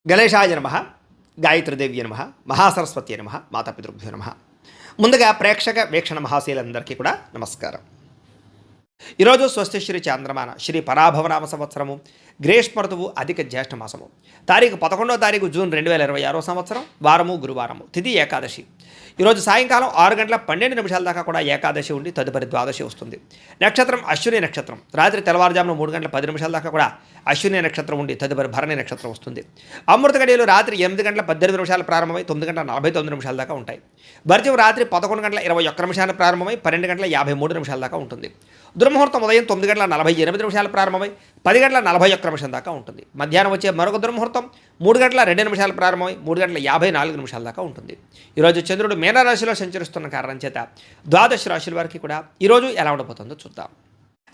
గణేశాయ నమః, గాయత్రీదేవ్య నమః, మహాసరస్వతి నమః, మాతాపితృభ్యో నమః. ముందుగా ప్రేక్షక వీక్షణ మహాశీలందరికీ కూడా నమస్కారం. ఈరోజు స్వస్తి శ్రీ చాంద్రమాన శ్రీ పరాభవనామ సంవత్సరము గ్రీష్మ ఋతువు అధిక జ్యేష్ఠ మాసము తారీఖు 11వ తారీఖు జూన్ 2026 సంవత్సరం వారము గురువారము తిథి ఏకాదశి. ఈరోజు సాయంకాలం 6:12 దాకా కూడా ఏకాదశి ఉండి తదుపరి ద్వాదశి వస్తుంది. నక్షత్రం అశ్విని నక్షత్రం. రాత్రి తెల్లవారుజామున 3:10 దాకా కూడా అశ్విని నక్షత్రం ఉండి తదుపరి భరణి నక్షత్రం వస్తుంది. అమృత గడియలు రాత్రి 8:18 ప్రారంభమై 9:49 దాకా ఉంటాయి. భర్జం రాత్రి 11:21 ప్రారంభమై 12:53 దాకా ఉంటుంది. దుర్ముహూర్తం ఉదయం 9:48 ప్రారంభమై 10:41 దాకా ఉంటుంది. మధ్యాహ్నం వచ్చే మరొక దుర్ముహూర్తం 3:02 ప్రారంభమై 3:54 దాకా ఉంటుంది. ఈరోజు చంద్రుడు మీనరాశిలో సంచరిస్తున్న కారణం చేత ద్వాదశ రాశుల వారికి కూడా ఈరోజు ఎలా ఉండబోతుందో చూద్దాం.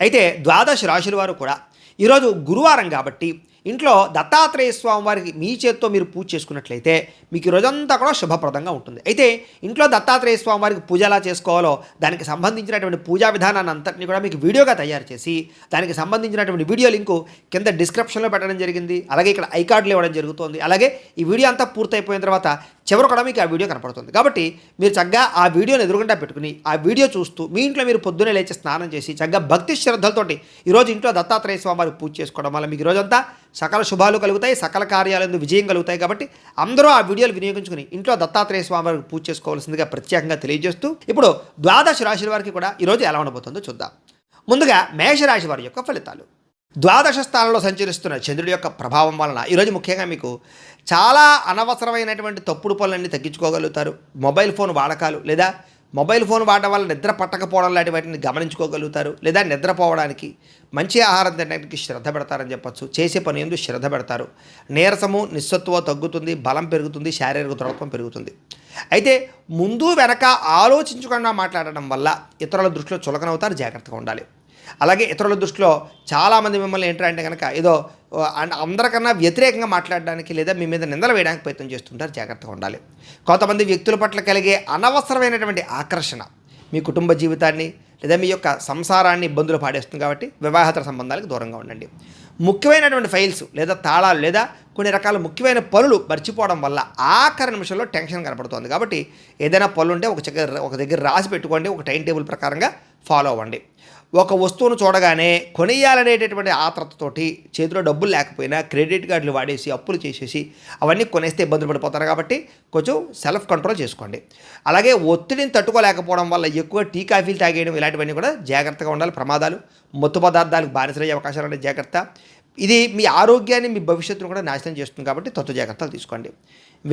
అయితే ద్వాదశ రాశుల వారు కూడా ఈరోజు గురువారం కాబట్టి ఇంట్లో దత్తాత్రేయ స్వామి వారికి మీ చేత్తో మీరు పూజ చేసుకున్నట్లయితే మీకు రోజంతా కూడా శుభప్రదంగా ఉంటుంది. అయితే ఇంట్లో దత్తాత్రేయ స్వామి వారికి పూజ ఎలా చేసుకోవాలో దానికి సంబంధించినటువంటి పూజా విధానాన్ని అంతటిని కూడా మీకు వీడియోగా తయారు చేసి దానికి సంబంధించినటువంటి వీడియో లింకు కింద డిస్క్రిప్షన్లో పెట్టడం జరిగింది. అలాగే ఇక్కడ ఐకార్డులు ఇవ్వడం జరుగుతుంది. అలాగే ఈ వీడియో అంతా పూర్తయిపోయిన తర్వాత చివరి కూడా మీకు ఆ వీడియో కనపడుతుంది. కాబట్టి మీరు చక్కగా ఆ వీడియోని ఎదురుగుండా పెట్టుకుని ఆ వీడియో చూస్తూ మీ ఇంట్లో మీరు పొద్దున్నే లేచి స్నానం చేసి చక్కగా భక్తి శ్రద్ధలతోటి ఈరోజు ఇంట్లో దత్తాత్రేయ స్వామి వారికి పూజ చేసుకోవడం వల్ల మీకు రోజంతా సకల శుభాలు కలుగుతాయి, సకల కార్యాలందు విజయం కలుగుతాయి. కాబట్టి అందరూ ఆ వీడియోలు వినియోగించుకుని ఇంట్లో దత్తాత్రేయ స్వామి వారికి పూజ చేసుకోవాల్సిందిగా ప్రత్యేకంగా తెలియజేస్తూ ఇప్పుడు ద్వాదశ రాశుల వారికి కూడా ఈరోజు ఎలా ఉండబోతుందో చూద్దాం. ముందుగా మేషరాశి వారి యొక్క ఫలితాలు. ద్వాదశ స్థానంలో సంచరిస్తున్న చంద్రుడి యొక్క ప్రభావం వలన ఈరోజు ముఖ్యంగా మీకు చాలా అనవసరమైనటువంటి తప్పుడు పనులన్నీ తగ్గించుకోగలుగుతారు. మొబైల్ ఫోన్ వాడకాలు లేదా మొబైల్ ఫోన్ వాడడం వల్ల నిద్ర పట్టకపోవడం లాంటి వాటిని గమనించుకోగలుగుతారు. లేదా నిద్రపోవడానికి మంచి ఆహారం తినడానికి శ్రద్ధ పెడతారని చెప్పచ్చు. చేసే పని ఎందుకు శ్రద్ధ పెడతారు. నీరసము నిస్సత్తువ తగ్గుతుంది, బలం పెరుగుతుంది, శారీరక దృఢత్వం పెరుగుతుంది. అయితే ముందు వెనక ఆలోచించకుండా మాట్లాడడం వల్ల ఇతరుల దృష్టిలో చులకనవుతారు, జాగ్రత్తగా ఉండాలి. అలాగే ఇతరుల దృష్టిలో చాలామంది మిమ్మల్ని ఏంటంటే కనుక ఏదో అందరికన్నా వ్యతిరేకంగా మాట్లాడడానికి లేదా మీ మీద నిందలు వేయడానికి ప్రయత్నం చేస్తుంటారు, జాగ్రత్తగా ఉండాలి. కొంతమంది వ్యక్తుల పట్ల కలిగే అనవసరమైనటువంటి ఆకర్షణ మీ కుటుంబ జీవితాన్ని లేదా మీ యొక్క సంసారాన్ని ఇబ్బందులు పాడేస్తుంది. కాబట్టి వివాహేతర సంబంధాలకు దూరంగా ఉండండి. ముఖ్యమైనటువంటి ఫైల్స్ లేదా తాళాలు లేదా కొన్ని రకాల ముఖ్యమైన పనులు మర్చిపోవడం వల్ల ఆఖరి నిమిషంలో టెన్షన్ కనపడుతుంది. కాబట్టి ఏదైనా పనులు ఉంటే ఒక దగ్గర రాసి పెట్టుకోండి, ఒక టైం టేబుల్ ప్రకారంగా ఫాలో అవ్వండి. ఒక వస్తువును చూడగానే కొనేయాలనేటటువంటి ఆత్రతతోటి చేతిలో డబ్బులు లేకపోయినా క్రెడిట్ కార్డులు వాడేసి అప్పులు చేసేసి అవన్నీ కొనేస్తే ఇబ్బందులు పడిపోతారు. కాబట్టి కొంచెం సెల్ఫ్ కంట్రోల్ చేసుకోండి. అలాగే ఒత్తిడిని తట్టుకోలేకపోవడం వల్ల ఎక్కువ టీ కాఫీలు తాగేయడం ఇలాంటివన్నీ కూడా జాగ్రత్తగా ఉండాలి. ప్రమాదాలు, మత్తు పదార్థాలకు బానిసలయ్యే అవకాశాలు ఉండే జాగ్రత్త. ఇది మీ ఆరోగ్యాన్ని మీ భవిష్యత్తును కూడా నాశనం చేస్తుంది. కాబట్టి తత్వ జాగ్రత్తలు తీసుకోండి.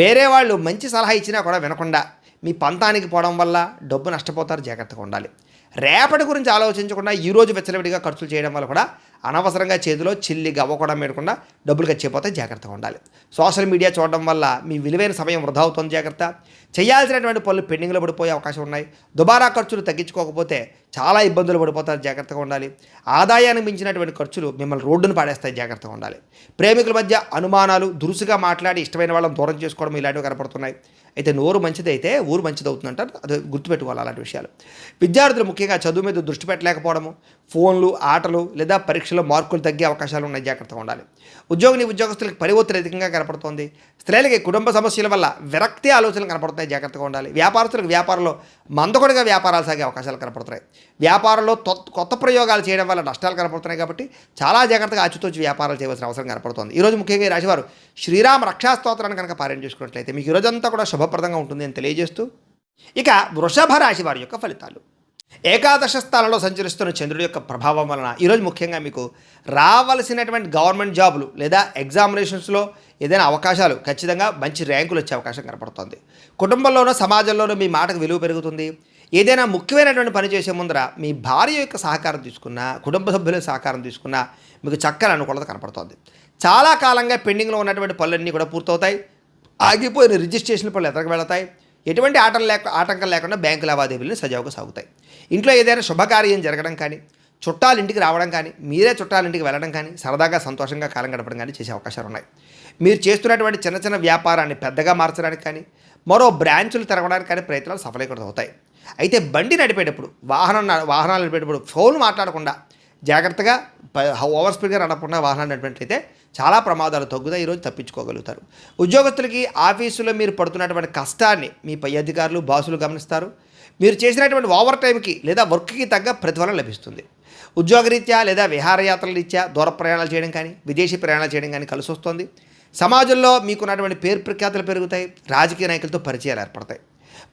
వేరే వాళ్ళు మంచి సలహా ఇచ్చినా కూడా వినకుండా మీ పంతానికి పోవడం వల్ల డబ్బు నష్టపోతారు, జాగ్రత్తగా ఉండాలి. రేపటి గురించి ఆలోచించకుండా ఈరోజు వెచ్చలవిడిగా ఖర్చులు చేయడం వల్ల కూడా అనవసరంగా చేతిలో చిల్లి గవ్వకుండా మేడకుండా డబ్బులు ఖర్చు అయిపోతే జాగ్రత్తగా ఉండాలి. సోషల్ మీడియా చూడడం వల్ల మీ విలువైన సమయం వృధా అవుతుంది, జాగ్రత్త. చేయాల్సినటువంటి పనులు పెండింగ్లో పడిపోయే అవకాశం ఉన్నాయి. దుబారా ఖర్చులు తగ్గించుకోకపోతే చాలా ఇబ్బందులు పడిపోతారు, జాగ్రత్తగా ఉండాలి. ఆదాయానికి మించినటువంటి ఖర్చులు మిమ్మల్ని రోడ్డును పాడేస్తాయి, జాగ్రత్తగా ఉండాలి. ప్రేమికుల మధ్య అనుమానాలు, దురుసుగా మాట్లాడి ఇష్టమైన వాళ్ళని దూరం చేసుకోవడం ఇలాంటివి కనపడుతున్నాయి. అయితే నోరు మంచిదైతే ఊరు మంచిది అవుతుందంటారు, అది గుర్తుపెట్టుకోవాలి అలాంటి విషయాలు. విద్యార్థులు ముఖ్యంగా చదువు మీద దృష్టి పెట్టలేకపోవడము, ఫోన్లు, ఆటలు లేదా పరీక్షలో మార్కులు తగ్గే అవకాశాలు ఉన్నాయి, జాగ్రత్తగా ఉండాలి. ఉద్యోగస్తులకు పని ఒత్తిడి అధికంగా కనపడుతోంది. స్త్రీలకి కుటుంబ సమస్యల వల్ల విరక్తి ఆలోచనలు కనపడుతున్నాయి, జాగ్రత్తగా ఉండాలి. వ్యాపారస్తులకు వ్యాపారంలో మందకొడిగా వ్యాపారాలు సాగే అవకాశాలు కనపడుతున్నాయి. వ్యాపారంలో కొత్త ప్రయోగాలు చేయడం వల్ల నష్టాలు కనపడుతున్నాయి. కాబట్టి చాలా జాగ్రత్తగా ఆచితూచి వ్యాపారాలు చేయవలసిన అవసరం కనపడుతోంది. ఈరోజు ముఖ్యంగా ఈ రాశివారు శ్రీరామ రక్షాస్తోత్రాన్ని కనుక పారాయణ చేసుకున్నట్లయితే మీకు ఈరోజంతా కూడా శుభప్రదంగా ఉంటుంది అని తెలియజేస్తూ ఇక వృషభ రాశి వారి యొక్క ఫలితాలు. ఏకాదశ స్థానంలో సంచరిస్తున్న చంద్రుడి యొక్క ప్రభావం వలన ఈరోజు ముఖ్యంగా మీకు రావాల్సినటువంటి గవర్నమెంట్ జాబులు లేదా ఎగ్జామినేషన్స్లో ఏదైనా అవకాశాలు ఖచ్చితంగా మంచి ర్యాంకులు వచ్చే అవకాశం కనపడుతుంది. కుటుంబంలోనూ సమాజంలోనూ మీ మాటకు విలువ పెరుగుతుంది. ఏదైనా ముఖ్యమైనటువంటి పని చేసే ముందర మీ భార్య యొక్క సహకారం తీసుకున్నా, కుటుంబ సభ్యుల సహకారం తీసుకున్నా మీకు చక్కని అనుకూలత కనపడుతుంది. చాలా కాలంగా పెండింగ్లో ఉన్నటువంటి పనులన్నీ కూడా పూర్తవుతాయి. ఆగిపోయిన రిజిస్ట్రేషన్ పనులు ఎదరికి వెళతాయి. ఎటువంటి ఆటంకం లేకుండా బ్యాంకు లావాదేవీలు సజావుగా సాగుతాయి. ఇంట్లో ఏదైనా శుభకార్యం జరగడం కానీ, చుట్టాల ఇంటికి రావడం కానీ, మీరే చుట్టాల ఇంటికి వెళ్ళడం కానీ, సరదాగా సంతోషంగా కాలం గడపడం కానీ చేసే అవకాశాలు ఉన్నాయి. మీరు చేస్తున్నటువంటి చిన్న చిన్న వ్యాపారాన్ని పెద్దగా మార్చడానికి కానీ, మరో బ్రాంచులు తెరవడానికి కానీ ప్రయత్నాలు సఫలీకృతం అవుతాయి. అయితే బండి నడిపేటప్పుడు వాహనాలు నడిపేటప్పుడు ఫోన్ మాట్లాడకుండా జాగ్రత్తగా ఓవర్ స్పీడ్గా నడపకుండా వాహనాలు నడిపినట్లయితే చాలా ప్రమాదాలు తగ్గుతాయి. ఈరోజు తప్పించుకోగలుగుతారు. ఉద్యోగస్తులకి ఆఫీసులో మీరు పడుతున్నటువంటి కష్టాన్ని మీ పై అధికారులు బాసులు గమనిస్తారు. మీరు చేసినటువంటి ఓవర్ టైంకి లేదా వర్క్కి తగ్గ ప్రతిఫలం లభిస్తుంది. ఉద్యోగరీత్యా లేదా విహారయాత్రల రీత్యా దూర ప్రయాణాలు చేయడం కానీ విదేశీ ప్రయాణాలు చేయడం కానీ కలిసి వస్తుంది. సమాజంలో మీకున్నటువంటి పేరు ప్రఖ్యాతులు పెరుగుతాయి. రాజకీయ నాయకులతో పరిచయాలు ఏర్పడతాయి.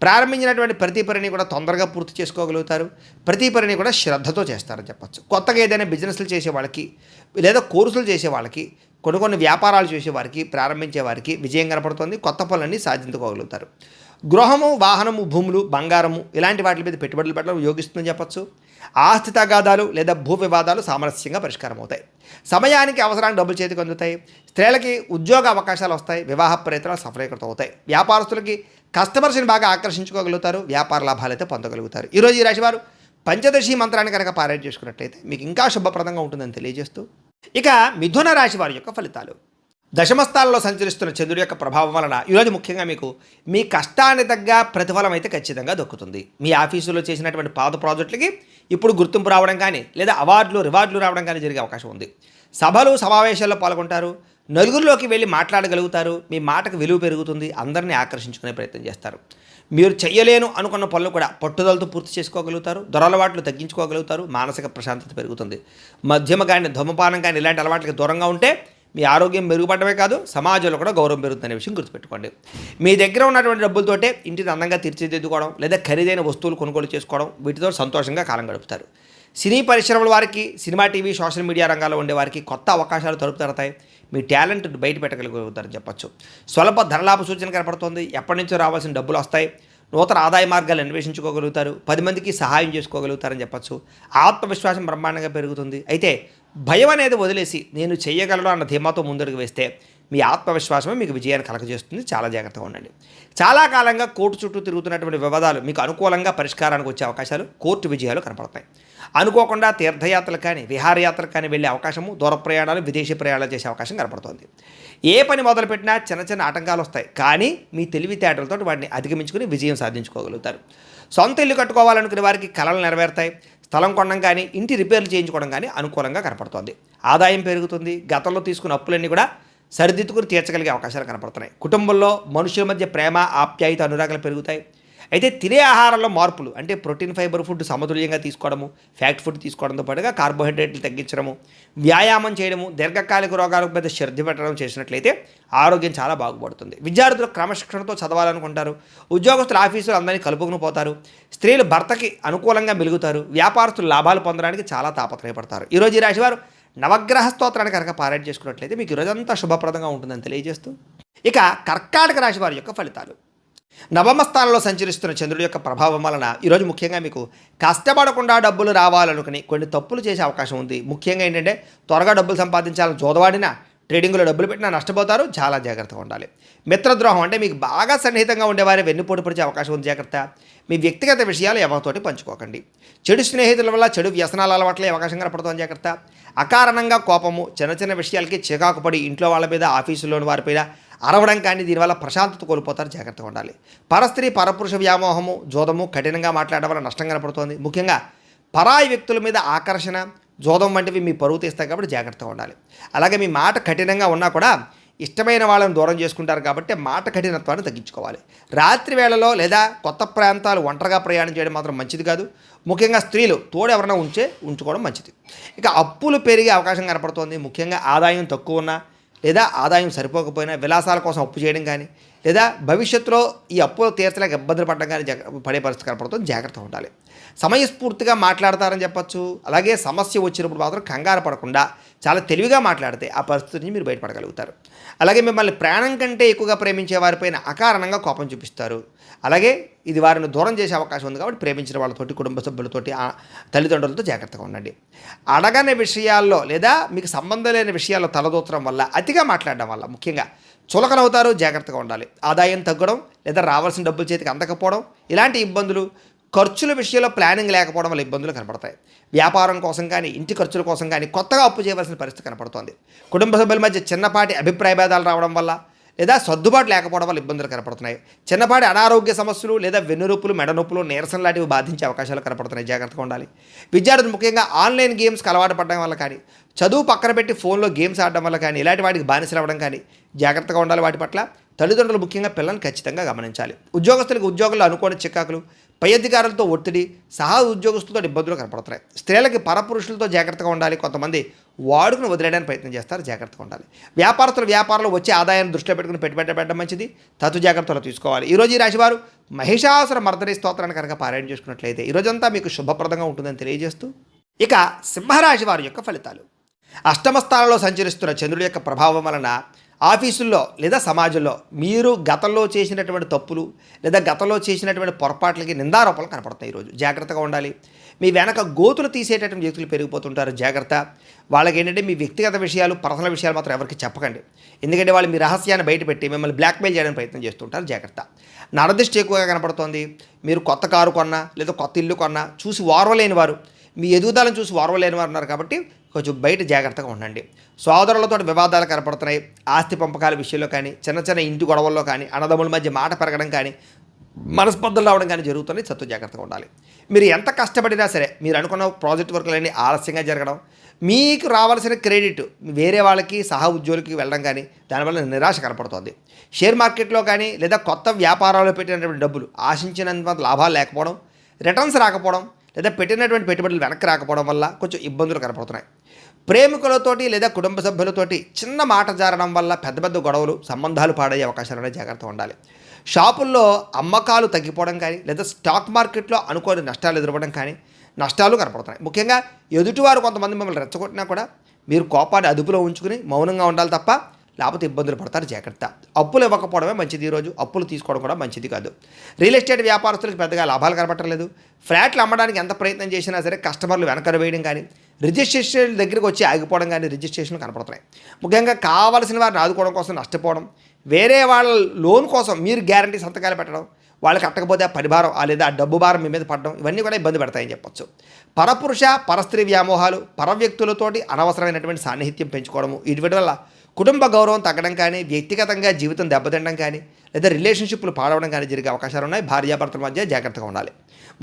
ప్రారంభించినటువంటి ప్రతి పనిని కూడా తొందరగా పూర్తి చేసుకోగలుగుతారు. ప్రతి పనిని కూడా శ్రద్ధతో చేస్తారని చెప్పచ్చు. కొత్తగా ఏదైనా బిజినెస్లు చేసే వాళ్ళకి లేదా కోర్సులు చేసే వాళ్ళకి కొన్ని వ్యాపారాలు చేసే వారికి ప్రారంభించే వారికి విజయం కనపడుతుంది. కొత్త పనులన్నీ సాధించుకోగలుగుతారు. గృహము, వాహనము, భూములు, బంగారము ఇలాంటి వాటి మీద పెట్టుబడులు పెట్టడం యోగిస్తుందని చెప్పచ్చు. ఆస్తి తగాదాలు లేదా భూ వివాదాలు సామరస్యంగా పరిష్కారం అవుతాయి. సమయానికి అవసరానికి డబ్బులు చేతికి అందుతాయి. స్త్రీలకి ఉద్యోగ అవకాశాలు వస్తాయి. వివాహ ప్రయత్నాలు సఫలీకృతం అవుతాయి. వ్యాపారస్తులకి కస్టమర్స్ని బాగా ఆకర్షించుకోగలుగుతారు. వ్యాపార లాభాలు అయితే పొందగలుగుతారు. ఈరోజు ఈ రాశి వారు పంచదశి మంత్రాన్ని కనుక పారాయణ చేసుకున్నట్లయితే మీకు ఇంకా శుభప్రదంగా ఉంటుందని తెలియజేస్తూ ఇక మిథున రాశి వారి యొక్క ఫలితాలు. దశమస్థానంలో సంచరిస్తున్న చంద్రుడి యొక్క ప్రభావం వలన ఈరోజు ముఖ్యంగా మీకు మీ కష్టాన్ని తగ్గ ప్రతిఫలం అయితే ఖచ్చితంగా దక్కుతుంది. మీ ఆఫీసులో చేసినటువంటి పాత ప్రాజెక్టులకి ఇప్పుడు గుర్తింపు రావడం కానీ లేదా అవార్డులు రివార్డులు రావడం కానీ జరిగే అవకాశం ఉంది. సభలు సమావేశాల్లో పాల్గొంటారు. నలుగురిలోకి వెళ్ళి మాట్లాడగలుగుతారు. మీ మాటకు విలువ పెరుగుతుంది. అందరినీ ఆకర్షించుకునే ప్రయత్నం చేస్తారు. మీరు చెయ్యలేను అనుకున్న పనులు కూడా పట్టుదలతో పూర్తి చేసుకోగలుగుతారు. దొరలవాట్లు తగ్గించుకోగలుగుతారు. మానసిక ప్రశాంతత పెరుగుతుంది. మద్యమ కానీ ధూమపానం కానీ ఇలాంటి అలవాట్లకి దూరంగా ఉంటే మీ ఆరోగ్యం మెరుగుపడమే కాదు సమాజంలో కూడా గౌరవం పెరుగుతుందనే విషయం గుర్తుపెట్టుకోండి. మీ దగ్గర ఉన్నటువంటి డబ్బులతోటే ఇంటిని అందంగా తీర్చిదిద్దుకోవడం లేదా ఖరీదైన వస్తువులు కొనుగోలు చేసుకోవడం వీటితో సంతోషంగా కాలం గడుపుతారు. సినీ పరిశ్రమల వారికి, సినిమా, టీవీ, సోషల్ మీడియా రంగాల్లో ఉండే వారికి కొత్త అవకాశాలు తలుపు తడతాయి. మీ టాలెంట్ బయట పెట్టగలుగుతారని చెప్పచ్చు. స్వల్ప ధనలాభ సూచన కనపడుతుంది. ఎప్పటి నుంచో రావాల్సిన డబ్బులు వస్తాయి. నూతన ఆదాయ మార్గాలు అన్వేషించుకోగలుగుతారు. 10 మందికి సహాయం చేసుకోగలుగుతారని చెప్పచ్చు. ఆత్మవిశ్వాసం బ్రహ్మాండంగా పెరుగుతుంది. అయితే భయం అనేది వదిలేసి నేను చేయగలను అన్న ధీమాతో ముందడుగు వేస్తే మీ ఆత్మవిశ్వాసమే మీకు విజయాన్ని కలగజేస్తుంది. చాలా జాగ్రత్తగా ఉండండి. చాలా కాలంగా కోర్టు చుట్టూ తిరుగుతున్నటువంటి వివాదాలు మీకు అనుకూలంగా పరిష్కారానికి వచ్చే అవకాశాలు, కోర్టు విజయాలు కనపడతాయి. అనుకోకుండా తీర్థయాత్రలు కానీ విహారయాత్రలు కానీ వెళ్ళే అవకాశము, దూర ప్రయాణాలు, విదేశీ ప్రయాణాలు చేసే అవకాశం కనపడుతుంది. ఏ పని మొదలుపెట్టినా చిన్న ఆటంకాలు వస్తాయి. కానీ మీ తెలివితేటలతో వాటిని అధిగమించుకుని విజయం సాధించుకోగలుగుతారు. సొంత ఇల్లు కట్టుకోవాలనుకునే వారికి కలలు నెరవేరుతాయి. స్థలం కొనడం కానీ ఇంటి రిపేర్లు చేయించుకోవడం కానీ అనుకూలంగా కనపడుతుంది. ఆదాయం పెరుగుతుంది. గతంలో తీసుకున్న అప్పులన్నీ కూడా సరిదిద్దుకుని తీర్చగలిగే అవకాశాలు కనపడుతున్నాయి. కుటుంబంలో మనుషుల మధ్య ప్రేమ, ఆప్యాయత, అనురాగాలు పెరుగుతాయి. అయితే తినే ఆహారంలో మార్పులు అంటే ప్రోటీన్, ఫైబర్ ఫుడ్ సమతుల్యంగా తీసుకోవడము, ఫ్యాక్ట్ ఫుడ్ తీసుకోవడంతో పాటుగా కార్బోహైడ్రేట్లు తగ్గించడము, వ్యాయామం చేయడము, దీర్ఘకాలిక రోగాలకు పెద్ద శ్రద్ధ పెట్టడం చేసినట్లయితే ఆరోగ్యం చాలా బాగుపడుతుంది. విద్యార్థులు క్రమశిక్షణతో చదవాలనుకుంటారు. ఉద్యోగస్తులు ఆఫీసులు అందరినీ కలుపుకుని పోతారు. స్త్రీలు భర్తకి అనుకూలంగా మెలుగుతారు. వ్యాపారస్తులు లాభాలు పొందడానికి చాలా తాపత్రయపడతారు. ఈరోజు ఈ రాశివారు నవగ్రహ స్తోత్రాన్ని కనుక పారాయణ చేసుకున్నట్లయితే మీకు ఈరోజంతా శుభప్రదంగా ఉంటుందని తెలియజేస్తూ ఇక కర్కాటక రాశి వారి యొక్క ఫలితాలు. నవమ స్థానంలో సంచరిస్తున్న చంద్రుడి యొక్క ప్రభావం వలన ఈరోజు ముఖ్యంగా మీకు కష్టపడకుండా డబ్బులు రావాలనుకుని కొన్ని తప్పులు చేసే అవకాశం ఉంది. ముఖ్యంగా ఏంటంటే త్వరగా డబ్బులు సంపాదించాలని జోదవాడినా, ట్రేడింగ్లో డబ్బులు పెట్టినా నష్టపోతారు. చాలా జాగ్రత్తగా ఉండాలి. మిత్రద్రోహం అంటే మీకు బాగా సన్నిహితంగా ఉండేవారి వెన్నుపోటు పరిచే అవకాశం ఉంది. జాగ్రత్త. మీ వ్యక్తిగత విషయాలు ఎవరితోటి పంచుకోకండి. చెడు స్నేహితుల వల్ల చెడు వ్యసనాల అలవాట్లే అవకాశం కనపడుతుంది. జాగ్రత్త. అకారణంగా కోపము, చిన్న విషయాలకి చికాకు పడి ఇంట్లో వాళ్ళ మీద, ఆఫీసులోని వారిపైన అరవడం కానీ దీనివల్ల ప్రశాంతత కోల్పోతారు. జాగ్రత్తగా ఉండాలి. పరస్త్రీ పరపురుష వ్యామోహము, జోదము, కఠినంగా మాట్లాడడం వల్ల నష్టం కనపడుతుంది. ముఖ్యంగా పరాయి వ్యక్తుల మీద ఆకర్షణ, జోదం వంటివి మీ పరువు తీస్తాయి కాబట్టి జాగ్రత్తగా ఉండాలి. అలాగే మీ మాట కఠినంగా ఉన్నా కూడా ఇష్టమైన వాళ్ళని దూరం చేసుకుంటారు కాబట్టి మాట కఠినత్వాన్ని తగ్గించుకోవాలి. రాత్రి వేళలో లేదా కొత్త ప్రాంతాలు ఒంటరిగా ప్రయాణం చేయడం మాత్రం మంచిది కాదు. ముఖ్యంగా స్త్రీలు తోడు ఎవరైనా ఉంచుకోవడం మంచిది. ఇక అప్పులు పెరిగే అవకాశం కనపడుతోంది. ముఖ్యంగా ఆదాయం తక్కువ ఉన్నా లేదా ఆదాయం సరిపోకపోయినా విలాసాల కోసం అప్పు చేయడం కానీ లేదా భవిష్యత్తులో ఈ అప్పులు తీర్చలేక ఇబ్బందులు పడడం కానీ పడే పరిస్థితి కనపడుతుంది. జాగ్రత్తగా ఉండాలి. సమయస్ఫూర్తిగా మాట్లాడతారని చెప్పచ్చు. అలాగే సమస్య వచ్చినప్పుడు మాత్రం కంగారు పడకుండా చాలా తెలివిగా మాట్లాడితే ఆ పరిస్థితి నుంచి మీరు బయటపడగలుగుతారు. అలాగే మిమ్మల్ని ప్రాణం కంటే ఎక్కువగా ప్రేమించే వారిపైన అకారణంగా కోపం చూపిస్తారు. అలాగే ఇది వారిని దూరం చేసే అవకాశం ఉంది కాబట్టి ప్రేమించిన వాళ్ళతోటి, కుటుంబ సభ్యులతోటి, తల్లిదండ్రులతో జాగ్రత్తగా ఉండండి. అడగని విషయాల్లో లేదా మీకు సంబంధం లేని విషయాల్లో తలదూచడం వల్ల, అతిగా మాట్లాడడం వల్ల ముఖ్యంగా చులకనవుతారు. జాగ్రత్తగా ఉండాలి. ఆదాయం తగ్గడం లేదా రావాల్సిన డబ్బులు చేతికి అందకపోవడం ఇలాంటి ఇబ్బందులు, ఖర్చుల విషయంలో ప్లానింగ్ లేకపోవడం వల్ల ఇబ్బందులు కనపడతాయి. వ్యాపారం కోసం కానీ ఇంటి ఖర్చుల కోసం కానీ కొత్తగా అప్పు చేయవలసిన పరిస్థితి కనపడుతోంది. కుటుంబ సభ్యుల మధ్య చిన్నపాటి అభిప్రాయ భేదాలు రావడం వల్ల లేదా సర్దుబాటు లేకపోవడం వల్ల ఇబ్బందులు కనపడుతున్నాయి. చిన్నపాటి అనారోగ్య సమస్యలు లేదా వెన్నునొప్పులు, మెడ నొప్పులు, నీరసం లాంటివి బాధించే అవకాశాలు కనపడుతున్నాయి. జాగ్రత్తగా ఉండాలి. విద్యార్థులు ముఖ్యంగా ఆన్లైన్ గేమ్స్కి అలవాటు పడడం వల్ల కానీ, చదువు పక్కన పెట్టి ఫోన్లో గేమ్స్ ఆడడం వల్ల కానీ, ఇలాంటి వాటికి బానిసలు అవ్వడం కానీ జాగ్రత్తగా ఉండాలి. వాటి పట్ల తల్లిదండ్రులు ముఖ్యంగా పిల్లల్ని ఖచ్చితంగా గమనించాలి. ఉద్యోగస్తులకు ఉద్యోగుల్లో అనుకోని చికాకులు, పై అధికారులతో ఒత్తిడి, సహా ఉద్యోగస్తులతో ఇబ్బందులు కనపడుతున్నాయి. స్త్రీలకి పరపురుషులతో జాగ్రత్తగా ఉండాలి. కొంతమంది వాడుకుని వదిలేయడానికి ప్రయత్నం చేస్తారు. జాగ్రత్తగా ఉండాలి. వ్యాపారస్తులు వ్యాపారంలో వచ్చే ఆదాయాన్ని దృష్టిలో పెట్టుకుని పెట్టుబడి పెట్టడం మంచిది. తత్తు జాగ్రత్తలు తీసుకోవాలి. ఈరోజు ఈ రాశివారు మహిషాసుర మర్దనీ స్తోత్రాన్ని కనుక పారాయణ చేసుకున్నట్లయితే ఈరోజంతా మీకు శుభప్రదంగా ఉంటుందని తెలియజేస్తూ, ఇక సింహరాశి వారి యొక్క ఫలితాలు. అష్టమ స్థానంలో సంచరిస్తున్న చంద్రుడి యొక్క ప్రభావం వలన ఆఫీసుల్లో లేదా సమాజంలో మీరు గతంలో చేసినటువంటి తప్పులు లేదా గతంలో చేసినటువంటి పొరపాట్లకి నిందారోపణలు కనపడతాయి. ఈరోజు జాగ్రత్తగా ఉండాలి. మీ వెనక గోతులు తీసేటటువంటి వ్యక్తులు పెరిగిపోతుంటారు. జాగ్రత్త. వాళ్ళకి ఏంటంటే మీ వ్యక్తిగత విషయాలు, పర్సనల్ విషయాలు మాత్రం ఎవరికి చెప్పకండి. ఎందుకంటే వాళ్ళు మీ రహస్యాన్ని బయటపెట్టి మిమ్మల్ని బ్లాక్మెయిల్ చేయడానికి ప్రయత్నం చేస్తుంటారు. జాగ్రత్త. నరదిష్టి ఎక్కువగా కనపడుతోంది. మీరు కొత్త కారు కొన్నా లేదా కొత్త ఇల్లు కొన్నా చూసి ఓర్వలేని వారు, మీ ఎదుగుదలను చూసి ఓర్వలేని వారు ఉన్నారు. కాబట్టి కొంచెం బయట జాగ్రత్తగా ఉండండి. సోదరులతో వివాదాలు కనపడుతున్నాయి. ఆస్తి పంపకాల విషయంలో కానీ, చిన్న చిన్న ఇంటి గొడవల్లో కానీ, అన్నదమ్ముల మధ్య మాట పెరగడం కానీ, మనస్పర్ధలు రావడం కానీ జరుగుతుంది. సత్తు జాగ్రత్తగా ఉండాలి. మీరు ఎంత కష్టపడినా సరే మీరు అనుకున్న ప్రాజెక్ట్ వర్కులన్నీ ఆలస్యంగా జరగడం, మీకు రావాల్సిన క్రెడిట్ వేరే వాళ్ళకి సహా ఉద్యోగులకి వెళ్ళడం కానీ, దానివల్ల నిరాశ కనపడుతుంది. షేర్ మార్కెట్లో కానీ లేదా కొత్త వ్యాపారాల్లో పెట్టినటువంటి డబ్బులు ఆశించినంత లాభాలు లేకపోవడం, రిటర్న్స్ రాకపోవడం లేదా పెట్టినటువంటి పెట్టుబడులు వెనక్కి రాకపోవడం వల్ల కొంచెం ఇబ్బందులు కనపడుతున్నాయి. ప్రేమికులతోటి లేదా కుటుంబ సభ్యులతోటి చిన్న మాట జారడం వల్ల పెద్ద పెద్ద గొడవలు, సంబంధాలు పాడయ్యే అవకాశాలు జాగ్రత్తగా ఉండాలి. షాపుల్లో అమ్మకాలు తగ్గిపోవడం కానీ లేదా స్టాక్ మార్కెట్లో అనుకోని నష్టాలు ఎదురవ్వడం కానీ నష్టాలు కనపడుతున్నాయి. ముఖ్యంగా ఎదుటివారు కొంతమంది మిమ్మల్ని రెచ్చగొట్టినా కూడా మీరు కోపాన్ని అదుపులో ఉంచుకుని మౌనంగా ఉండాలి తప్ప లేకపోతే ఇబ్బందులు పడతారు. జాగ్రత్త. అప్పులు ఇవ్వకపోవడమే మంచిది. ఈరోజు అప్పులు తీసుకోవడం కూడా మంచిది కాదు. రియల్ ఎస్టేట్ వ్యాపారస్తులకు పెద్దగా లాభాలు కనపట్టలేదు. ఫ్లాట్లు అమ్మడానికి ఎంత ప్రయత్నం చేసినా సరే కస్టమర్లు వెనకర వేయడం కానీ, రిజిస్ట్రేషన్ దగ్గరికి వచ్చి ఆగిపోవడం కానీ రిజిస్ట్రేషన్లు కనపడుతున్నాయి. ముఖ్యంగా కావాల్సిన వారిని ఆదుకోవడం కోసం నష్టపోవడం, వేరే వాళ్ళ లోన్ కోసం మీరు గ్యారంటీ సంతకాలు పెట్టడం, వాళ్ళు కట్టకపోతే ఆ పరిభారం లేదా ఆ డబ్బు భారం మీ మీద పడడం, ఇవన్నీ కూడా ఇబ్బంది పెడతాయని చెప్పొచ్చు. పరపురుష పరస్త్రీ వ్యామోహాలు, పరవ్యక్తులతోటి అనవసరమైనటువంటి సాన్నిహిత్యం పెంచుకోవడము, వీటి వల్ల కుటుంబ గౌరవం తగ్గడం కానీ, వ్యక్తిగతంగా జీవితం దెబ్బతినడం కానీ లేదా రిలేషన్షిప్లు పాడవడం కానీ జరిగే అవకాశాలు ఉన్నాయి. భార్యాభర్తల మధ్య జాగ్రత్తగా ఉండాలి.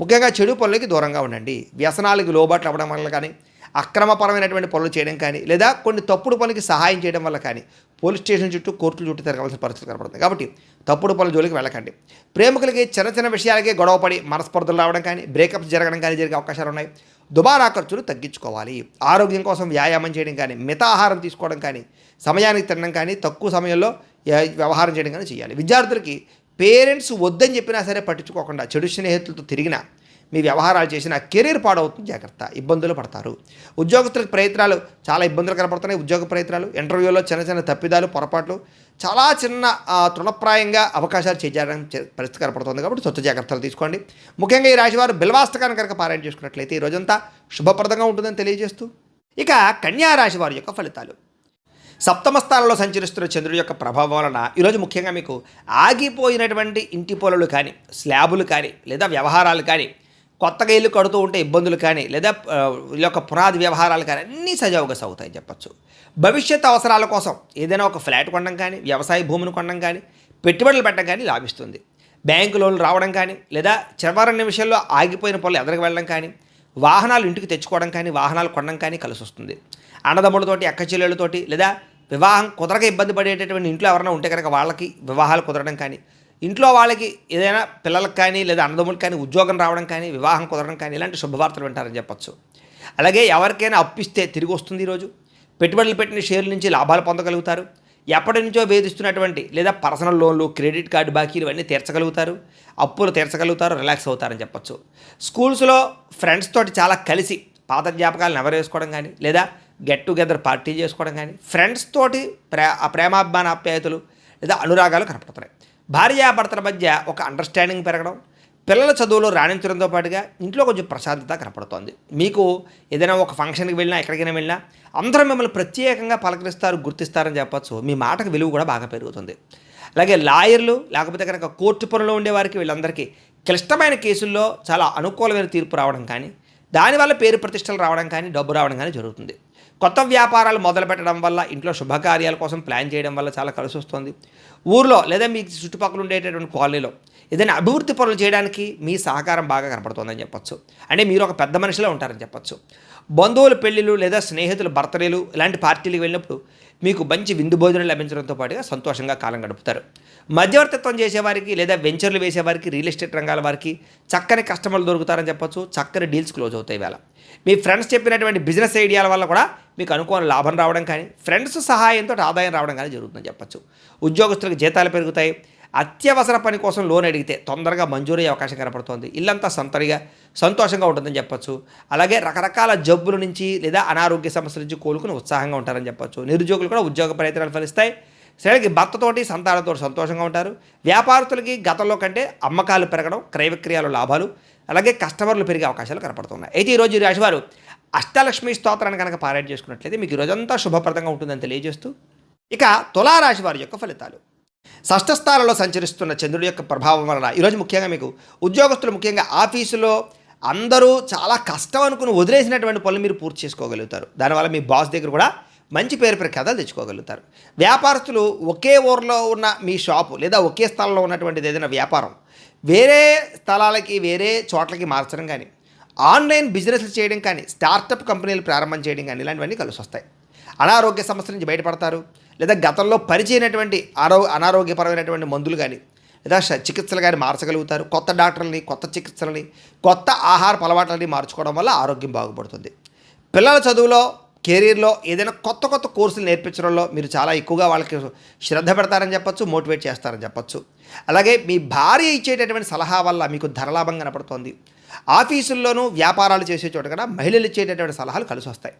ముఖ్యంగా చెడు పనులకి దూరంగా ఉండండి. వ్యసనాలకు లోబాట్లు అవ్వడం వల్ల కానీ, అక్రమపరమైనటువంటి పనులు చేయడం కానీ లేదా కొన్ని తప్పుడు పనులకి సహాయం చేయడం వల్ల కానీ పోలీస్ స్టేషన్ చుట్టూ, కోర్టుల చుట్టూ తిరగాల్సిన పరిస్థితులు కనపడుతుంది. కాబట్టి తప్పుడు పనుల జోలికి వెళ్ళకండి. ప్రేమికులకి చిన్న చిన్న విషయాలకే గొడవపడి మనస్పర్ధలు రావడం కానీ, బ్రేకప్స్ జరగడం కానీ జరిగే అవకాశాలు ఉన్నాయి. దుబారా ఖర్చులు తగ్గించుకోవాలి. ఆరోగ్యం కోసం వ్యాయామం చేయడం కానీ, మితాహారం తీసుకోవడం కానీ, సమయానికి తినడం కానీ, తక్కువ సమయంలో వ్యవహారం చేయడం కానీ చేయాలి. విద్యార్థులకి పేరెంట్స్ వద్దని చెప్పినా సరే పట్టించుకోకుండా చెడు స్నేహితులతో తిరిగినా, మీ వ్యవహారాలు చేసిన కెరీర్ పాడవుతుంది. జాగ్రత్త. ఇబ్బందులు పడతారు. ఉద్యోగస్తులకు ప్రయత్నాలు చాలా ఇబ్బందులు కనపడుతున్నాయి. ఉద్యోగ ప్రయత్నాలు, ఇంటర్వ్యూలో చిన్న చిన్న తప్పిదాలు, పొరపాట్లు, చాలా చిన్న తృణప్రాయంగా అవకాశాలు చేయాలని పరిస్థితి కనపడుతుంది. కాబట్టి సొంత జాగ్రత్తలు తీసుకోండి. ముఖ్యంగా ఈ రాశివారు బిల్వాస్తకాన్ని కనుక పారాయణ చేసుకున్నట్లయితే ఈ రోజంతా శుభప్రదంగా ఉంటుందని తెలియజేస్తూ, ఇక కన్యా రాశి వారి యొక్క ఫలితాలు. సప్తమ స్థానంలో సంచరిస్తున్న చంద్రుడి యొక్క ప్రభావం వలన ఈరోజు ముఖ్యంగా మీకు ఆగిపోయినటువంటి ఇంటి పనులు కానీ, స్లాబులు కానీ లేదా వ్యవహారాలు కానీ, కొత్తగా ఇల్లు కడుతూ ఉంటే ఇబ్బందులు కానీ లేదా వీళ్ళ యొక్క పునాది వ్యవహారాలు కానీ అన్నీ సజావుగా సాగుతాయని చెప్పచ్చు. భవిష్యత్ అవసరాల కోసం ఏదైనా ఒక ఫ్లాట్ కొనడం కానీ, వ్యవసాయ భూమిని కొనడం కానీ, పెట్టుబడులు పెట్టడం కానీ లాభిస్తుంది. బ్యాంకు లోన్లు రావడం కానీ లేదా చివరి నిమిషంలో ఆగిపోయిన పనులు ఎదరికి వెళ్ళడం కానీ, వాహనాలు ఇంటికి తెచ్చుకోవడం కానీ, వాహనాలు కొనడం కానీ కలిసి వస్తుంది. అన్నదమ్ములతోటి, అక్కచెల్లెళ్ళతోటి లేదా వివాహం కుదరక ఇబ్బంది పడేటటువంటి ఇంట్లో ఎవరైనా ఉంటే కనుక వాళ్ళకి వివాహాలు కుదరడం కానీ, ఇంట్లో వాళ్ళకి ఏదైనా పిల్లలకు కానీ లేదా అన్నదమ్ములకు కానీ ఉద్యోగం రావడం కానీ, వివాహం కుదరడం కానీ ఇలాంటి శుభవార్తలు వింటారని చెప్పచ్చు. అలాగే ఎవరికైనా అప్పిస్తే తిరిగి వస్తుంది. ఈరోజు పెట్టుబడులు పెట్టిన షేర్ల నుంచి లాభాలు పొందగలుగుతారు. ఎప్పటి నుంచో వేధిస్తున్నటువంటి లేదా పర్సనల్ లోన్లు, క్రెడిట్ కార్డు బాకీలు ఇవన్నీ తీర్చగలుగుతారు. అప్పులు తీర్చగలుగుతారు. రిలాక్స్ అవుతారని చెప్పచ్చు. స్కూల్స్లో ఫ్రెండ్స్ తోటి చాలా కలిసి పాత జ్ఞాపకాలను నెవరేసుకోవడం కానీ లేదా గెట్ టుగెదర్ పార్టీ చేసుకోవడం కానీ, ఫ్రెండ్స్ తోటి ప్రేమాభిమాన ఆప్యాయతలు లేదా అనురాగాలు కనపడుతున్నాయి. భార్యాభర్తల మధ్య ఒక అండర్స్టాండింగ్ పెరగడం, పిల్లల చదువులో రాణించడంతో పాటుగా ఇంట్లో కొంచెం ప్రశాంతత కనపడుతోంది. మీకు ఏదైనా ఒక ఫంక్షన్కి వెళ్ళినా, ఎక్కడికైనా వెళ్ళినా అందరూ మిమ్మల్ని ప్రత్యేకంగా పలకరిస్తారు, గుర్తిస్తారని చెప్పచ్చు. మీ మాటకు విలువ కూడా బాగా పెరుగుతుంది. అలాగే లాయర్లు లేకపోతే కనుక కోర్టు పనులు ఉండేవారికి వీళ్ళందరికీ క్లిష్టమైన కేసుల్లో చాలా అనుకూలమైన తీర్పు రావడం కానీ దానివల్ల పేరు ప్రతిష్టలు రావడం కానీ డబ్బు రావడం కానీ జరుగుతుంది. కొత్త వ్యాపారాలు మొదలుపెట్టడం వల్ల, ఇంట్లో శుభకార్యాల కోసం ప్లాన్ చేయడం వల్ల చాలా కలిసి వస్తుంది. ఊర్లో లేదా మీ చుట్టుపక్కల ఉండేటటువంటి కాలనీలో ఏదైనా అభివృద్ధి పనులు చేయడానికి మీ సహకారం బాగా కనపడుతుందని చెప్పొచ్చు. అంటే మీరు ఒక పెద్ద మనిషిలో ఉంటారని చెప్పొచ్చు. బంధువుల పెళ్ళిళ్ళు లేదా స్నేహితుల బర్త్డేలు ఇలాంటి పార్టీలకు వెళ్ళినప్పుడు మీకు మంచి విందు భోజనం లభించడంతో పాటుగా సంతోషంగా కాలం గడుపుతారు. మధ్యవర్తిత్వం చేసేవారికి లేదా వెంచర్లు వేసేవారికి, రియల్ ఎస్టేట్ రంగాల వారికి చక్కని కస్టమర్లు దొరుకుతారని చెప్పొచ్చు. చక్కని డీల్స్ క్లోజ్ అవుతాయి వేళ. మీ ఫ్రెండ్స్ చెప్పినటువంటి బిజినెస్ ఐడియాల వల్ల కూడా మీకు అనుకోని లాభం రావడం కానీ, ఫ్రెండ్స్ సహాయంతో ఆదాయం రావడం కానీ జరుగుతుందని చెప్పొచ్చు. ఉద్యోగస్తులకు జీతాలు పెరుగుతాయి. అత్యవసర పని కోసం లోన్ అడిగితే తొందరగా మంజూరయ్యే అవకాశం కనపడుతోంది. ఇల్లంతా సంతోషంగా ఉంటుందని చెప్పొచ్చు. అలాగే రకరకాల జబ్బుల నుంచి లేదా అనారోగ్య సమస్యల నుంచి కోలుకుని ఉత్సాహంగా ఉంటారని చెప్పొచ్చు. నిరుద్యోగులు కూడా ఉద్యోగ ప్రయత్నాలు ఫలిస్తాయి. స్త్రీలకి భర్తతోటి, సంతానంతో సంతోషంగా ఉంటారు. వ్యాపారస్తులకి గతంలో కంటే అమ్మకాలు పెరగడం, క్రయ విక్రయాలు లాభాలు, అలాగే కస్టమర్లు పెరిగే అవకాశాలు కనపడుతున్నాయి. అయితే ఈరోజు ఈ రాశివారు అష్టలక్ష్మి స్తోత్రాన్ని కనుక పారాయణ చేసుకున్నట్లయితే మీకు ఈరోజంతా శుభప్రదంగా ఉంటుందని తెలియజేస్తూ, ఇక తులారాశి వారి యొక్క ఫలితాలు. షష్ఠ స్థానంలో సంచరిస్తున్న చంద్రుడి యొక్క ప్రభావం వలన ఈరోజు ముఖ్యంగా మీకు ఉద్యోగస్తులు, ముఖ్యంగా ఆఫీసులో అందరూ చాలా కష్టం అనుకుని వదిలేసినటువంటి పనులు మీరు పూర్తి చేసుకోగలుగుతారు. దానివల్ల మీ బాస్ దగ్గర కూడా మంచి పేరు ప్రఖ్యాతలు తెచ్చుకోగలుగుతారు. వ్యాపారస్తులు ఒకే ఊరిలో ఉన్న మీ షాపు లేదా ఒకే స్థలంలో ఉన్నటువంటిది ఏదైనా వ్యాపారం వేరే స్థలాలకి, వేరే చోట్లకి మార్చడం కానీ, ఆన్లైన్ బిజినెస్లు చేయడం కానీ, స్టార్టప్ కంపెనీలు ప్రారంభం చేయడం కానీ ఇలాంటివన్నీ కలిసి వస్తాయి. అనారోగ్య సమస్యల నుంచి బయటపడతారు. లేదా గతంలో పరిచయమైనటువంటి అనారోగ్యపరమైనటువంటి మందులు కానీ లేదా చికిత్సలు కానీ మార్చగలుగుతారు. కొత్త డాక్టర్లని, కొత్త చికిత్సలని, కొత్త ఆహారపు అలవాట్లని మార్చుకోవడం వల్ల ఆరోగ్యం బాగుపడుతుంది. పిల్లల చదువులో, కెరీర్లో ఏదైనా కొత్త కొత్త కోర్సులు నేర్పించడంలో మీరు చాలా ఎక్కువగా వాళ్ళకి శ్రద్ధ పెడతారని చెప్పొచ్చు, మోటివేట్ చేస్తారని చెప్పొచ్చు. అలాగే మీ భార్య ఇచ్చేటటువంటి సలహా వల్ల మీకు ధనలాభం కనపడుతోంది. ఆఫీసుల్లోనూ వ్యాపారాలు చేసే చోట కూడా మహిళలు ఇచ్చేటటువంటి సలహాలు కలిసి వస్తాయి.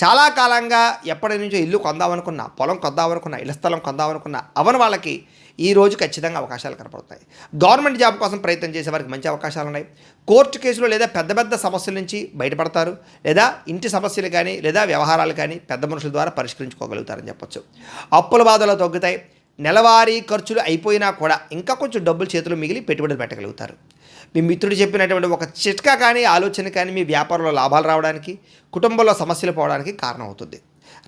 చాలా కాలంగా ఎప్పటి నుంచో ఇల్లు కొందామనుకున్నా, పొలం కొందామనుకున్నా, ఇళ్ల స్థలం కొందామనుకున్నా అవని వాళ్ళకి ఈరోజు ఖచ్చితంగా అవకాశాలు కనపడతాయి. గవర్నమెంట్ జాబ్ కోసం ప్రయత్నం చేసే వారికి మంచి అవకాశాలు ఉన్నాయి. కోర్టు కేసులు లేదా పెద్ద పెద్ద సమస్యల నుంచి బయటపడతారు. లేదా ఇంటి సమస్యలు కానీ లేదా వ్యవహారాలు కానీ పెద్ద మనుషుల ద్వారా పరిష్కరించుకోగలుగుతారని చెప్పొచ్చు. అప్పుల బాధలు తగ్గుతాయి. నెలవారీ ఖర్చులు అయిపోయినా కూడా ఇంకా కొంచెం డబ్బులు చేతులు మిగిలి పెట్టుబడులు పెట్టగలుగుతారు. మీ మిత్రుడు చెప్పినటువంటి ఒక చిట్కా కానీ, ఆలోచన కానీ మీ వ్యాపారంలో లాభాలు రావడానికి, కుటుంబంలో సమస్యలు పోవడానికి కారణం అవుతుంది.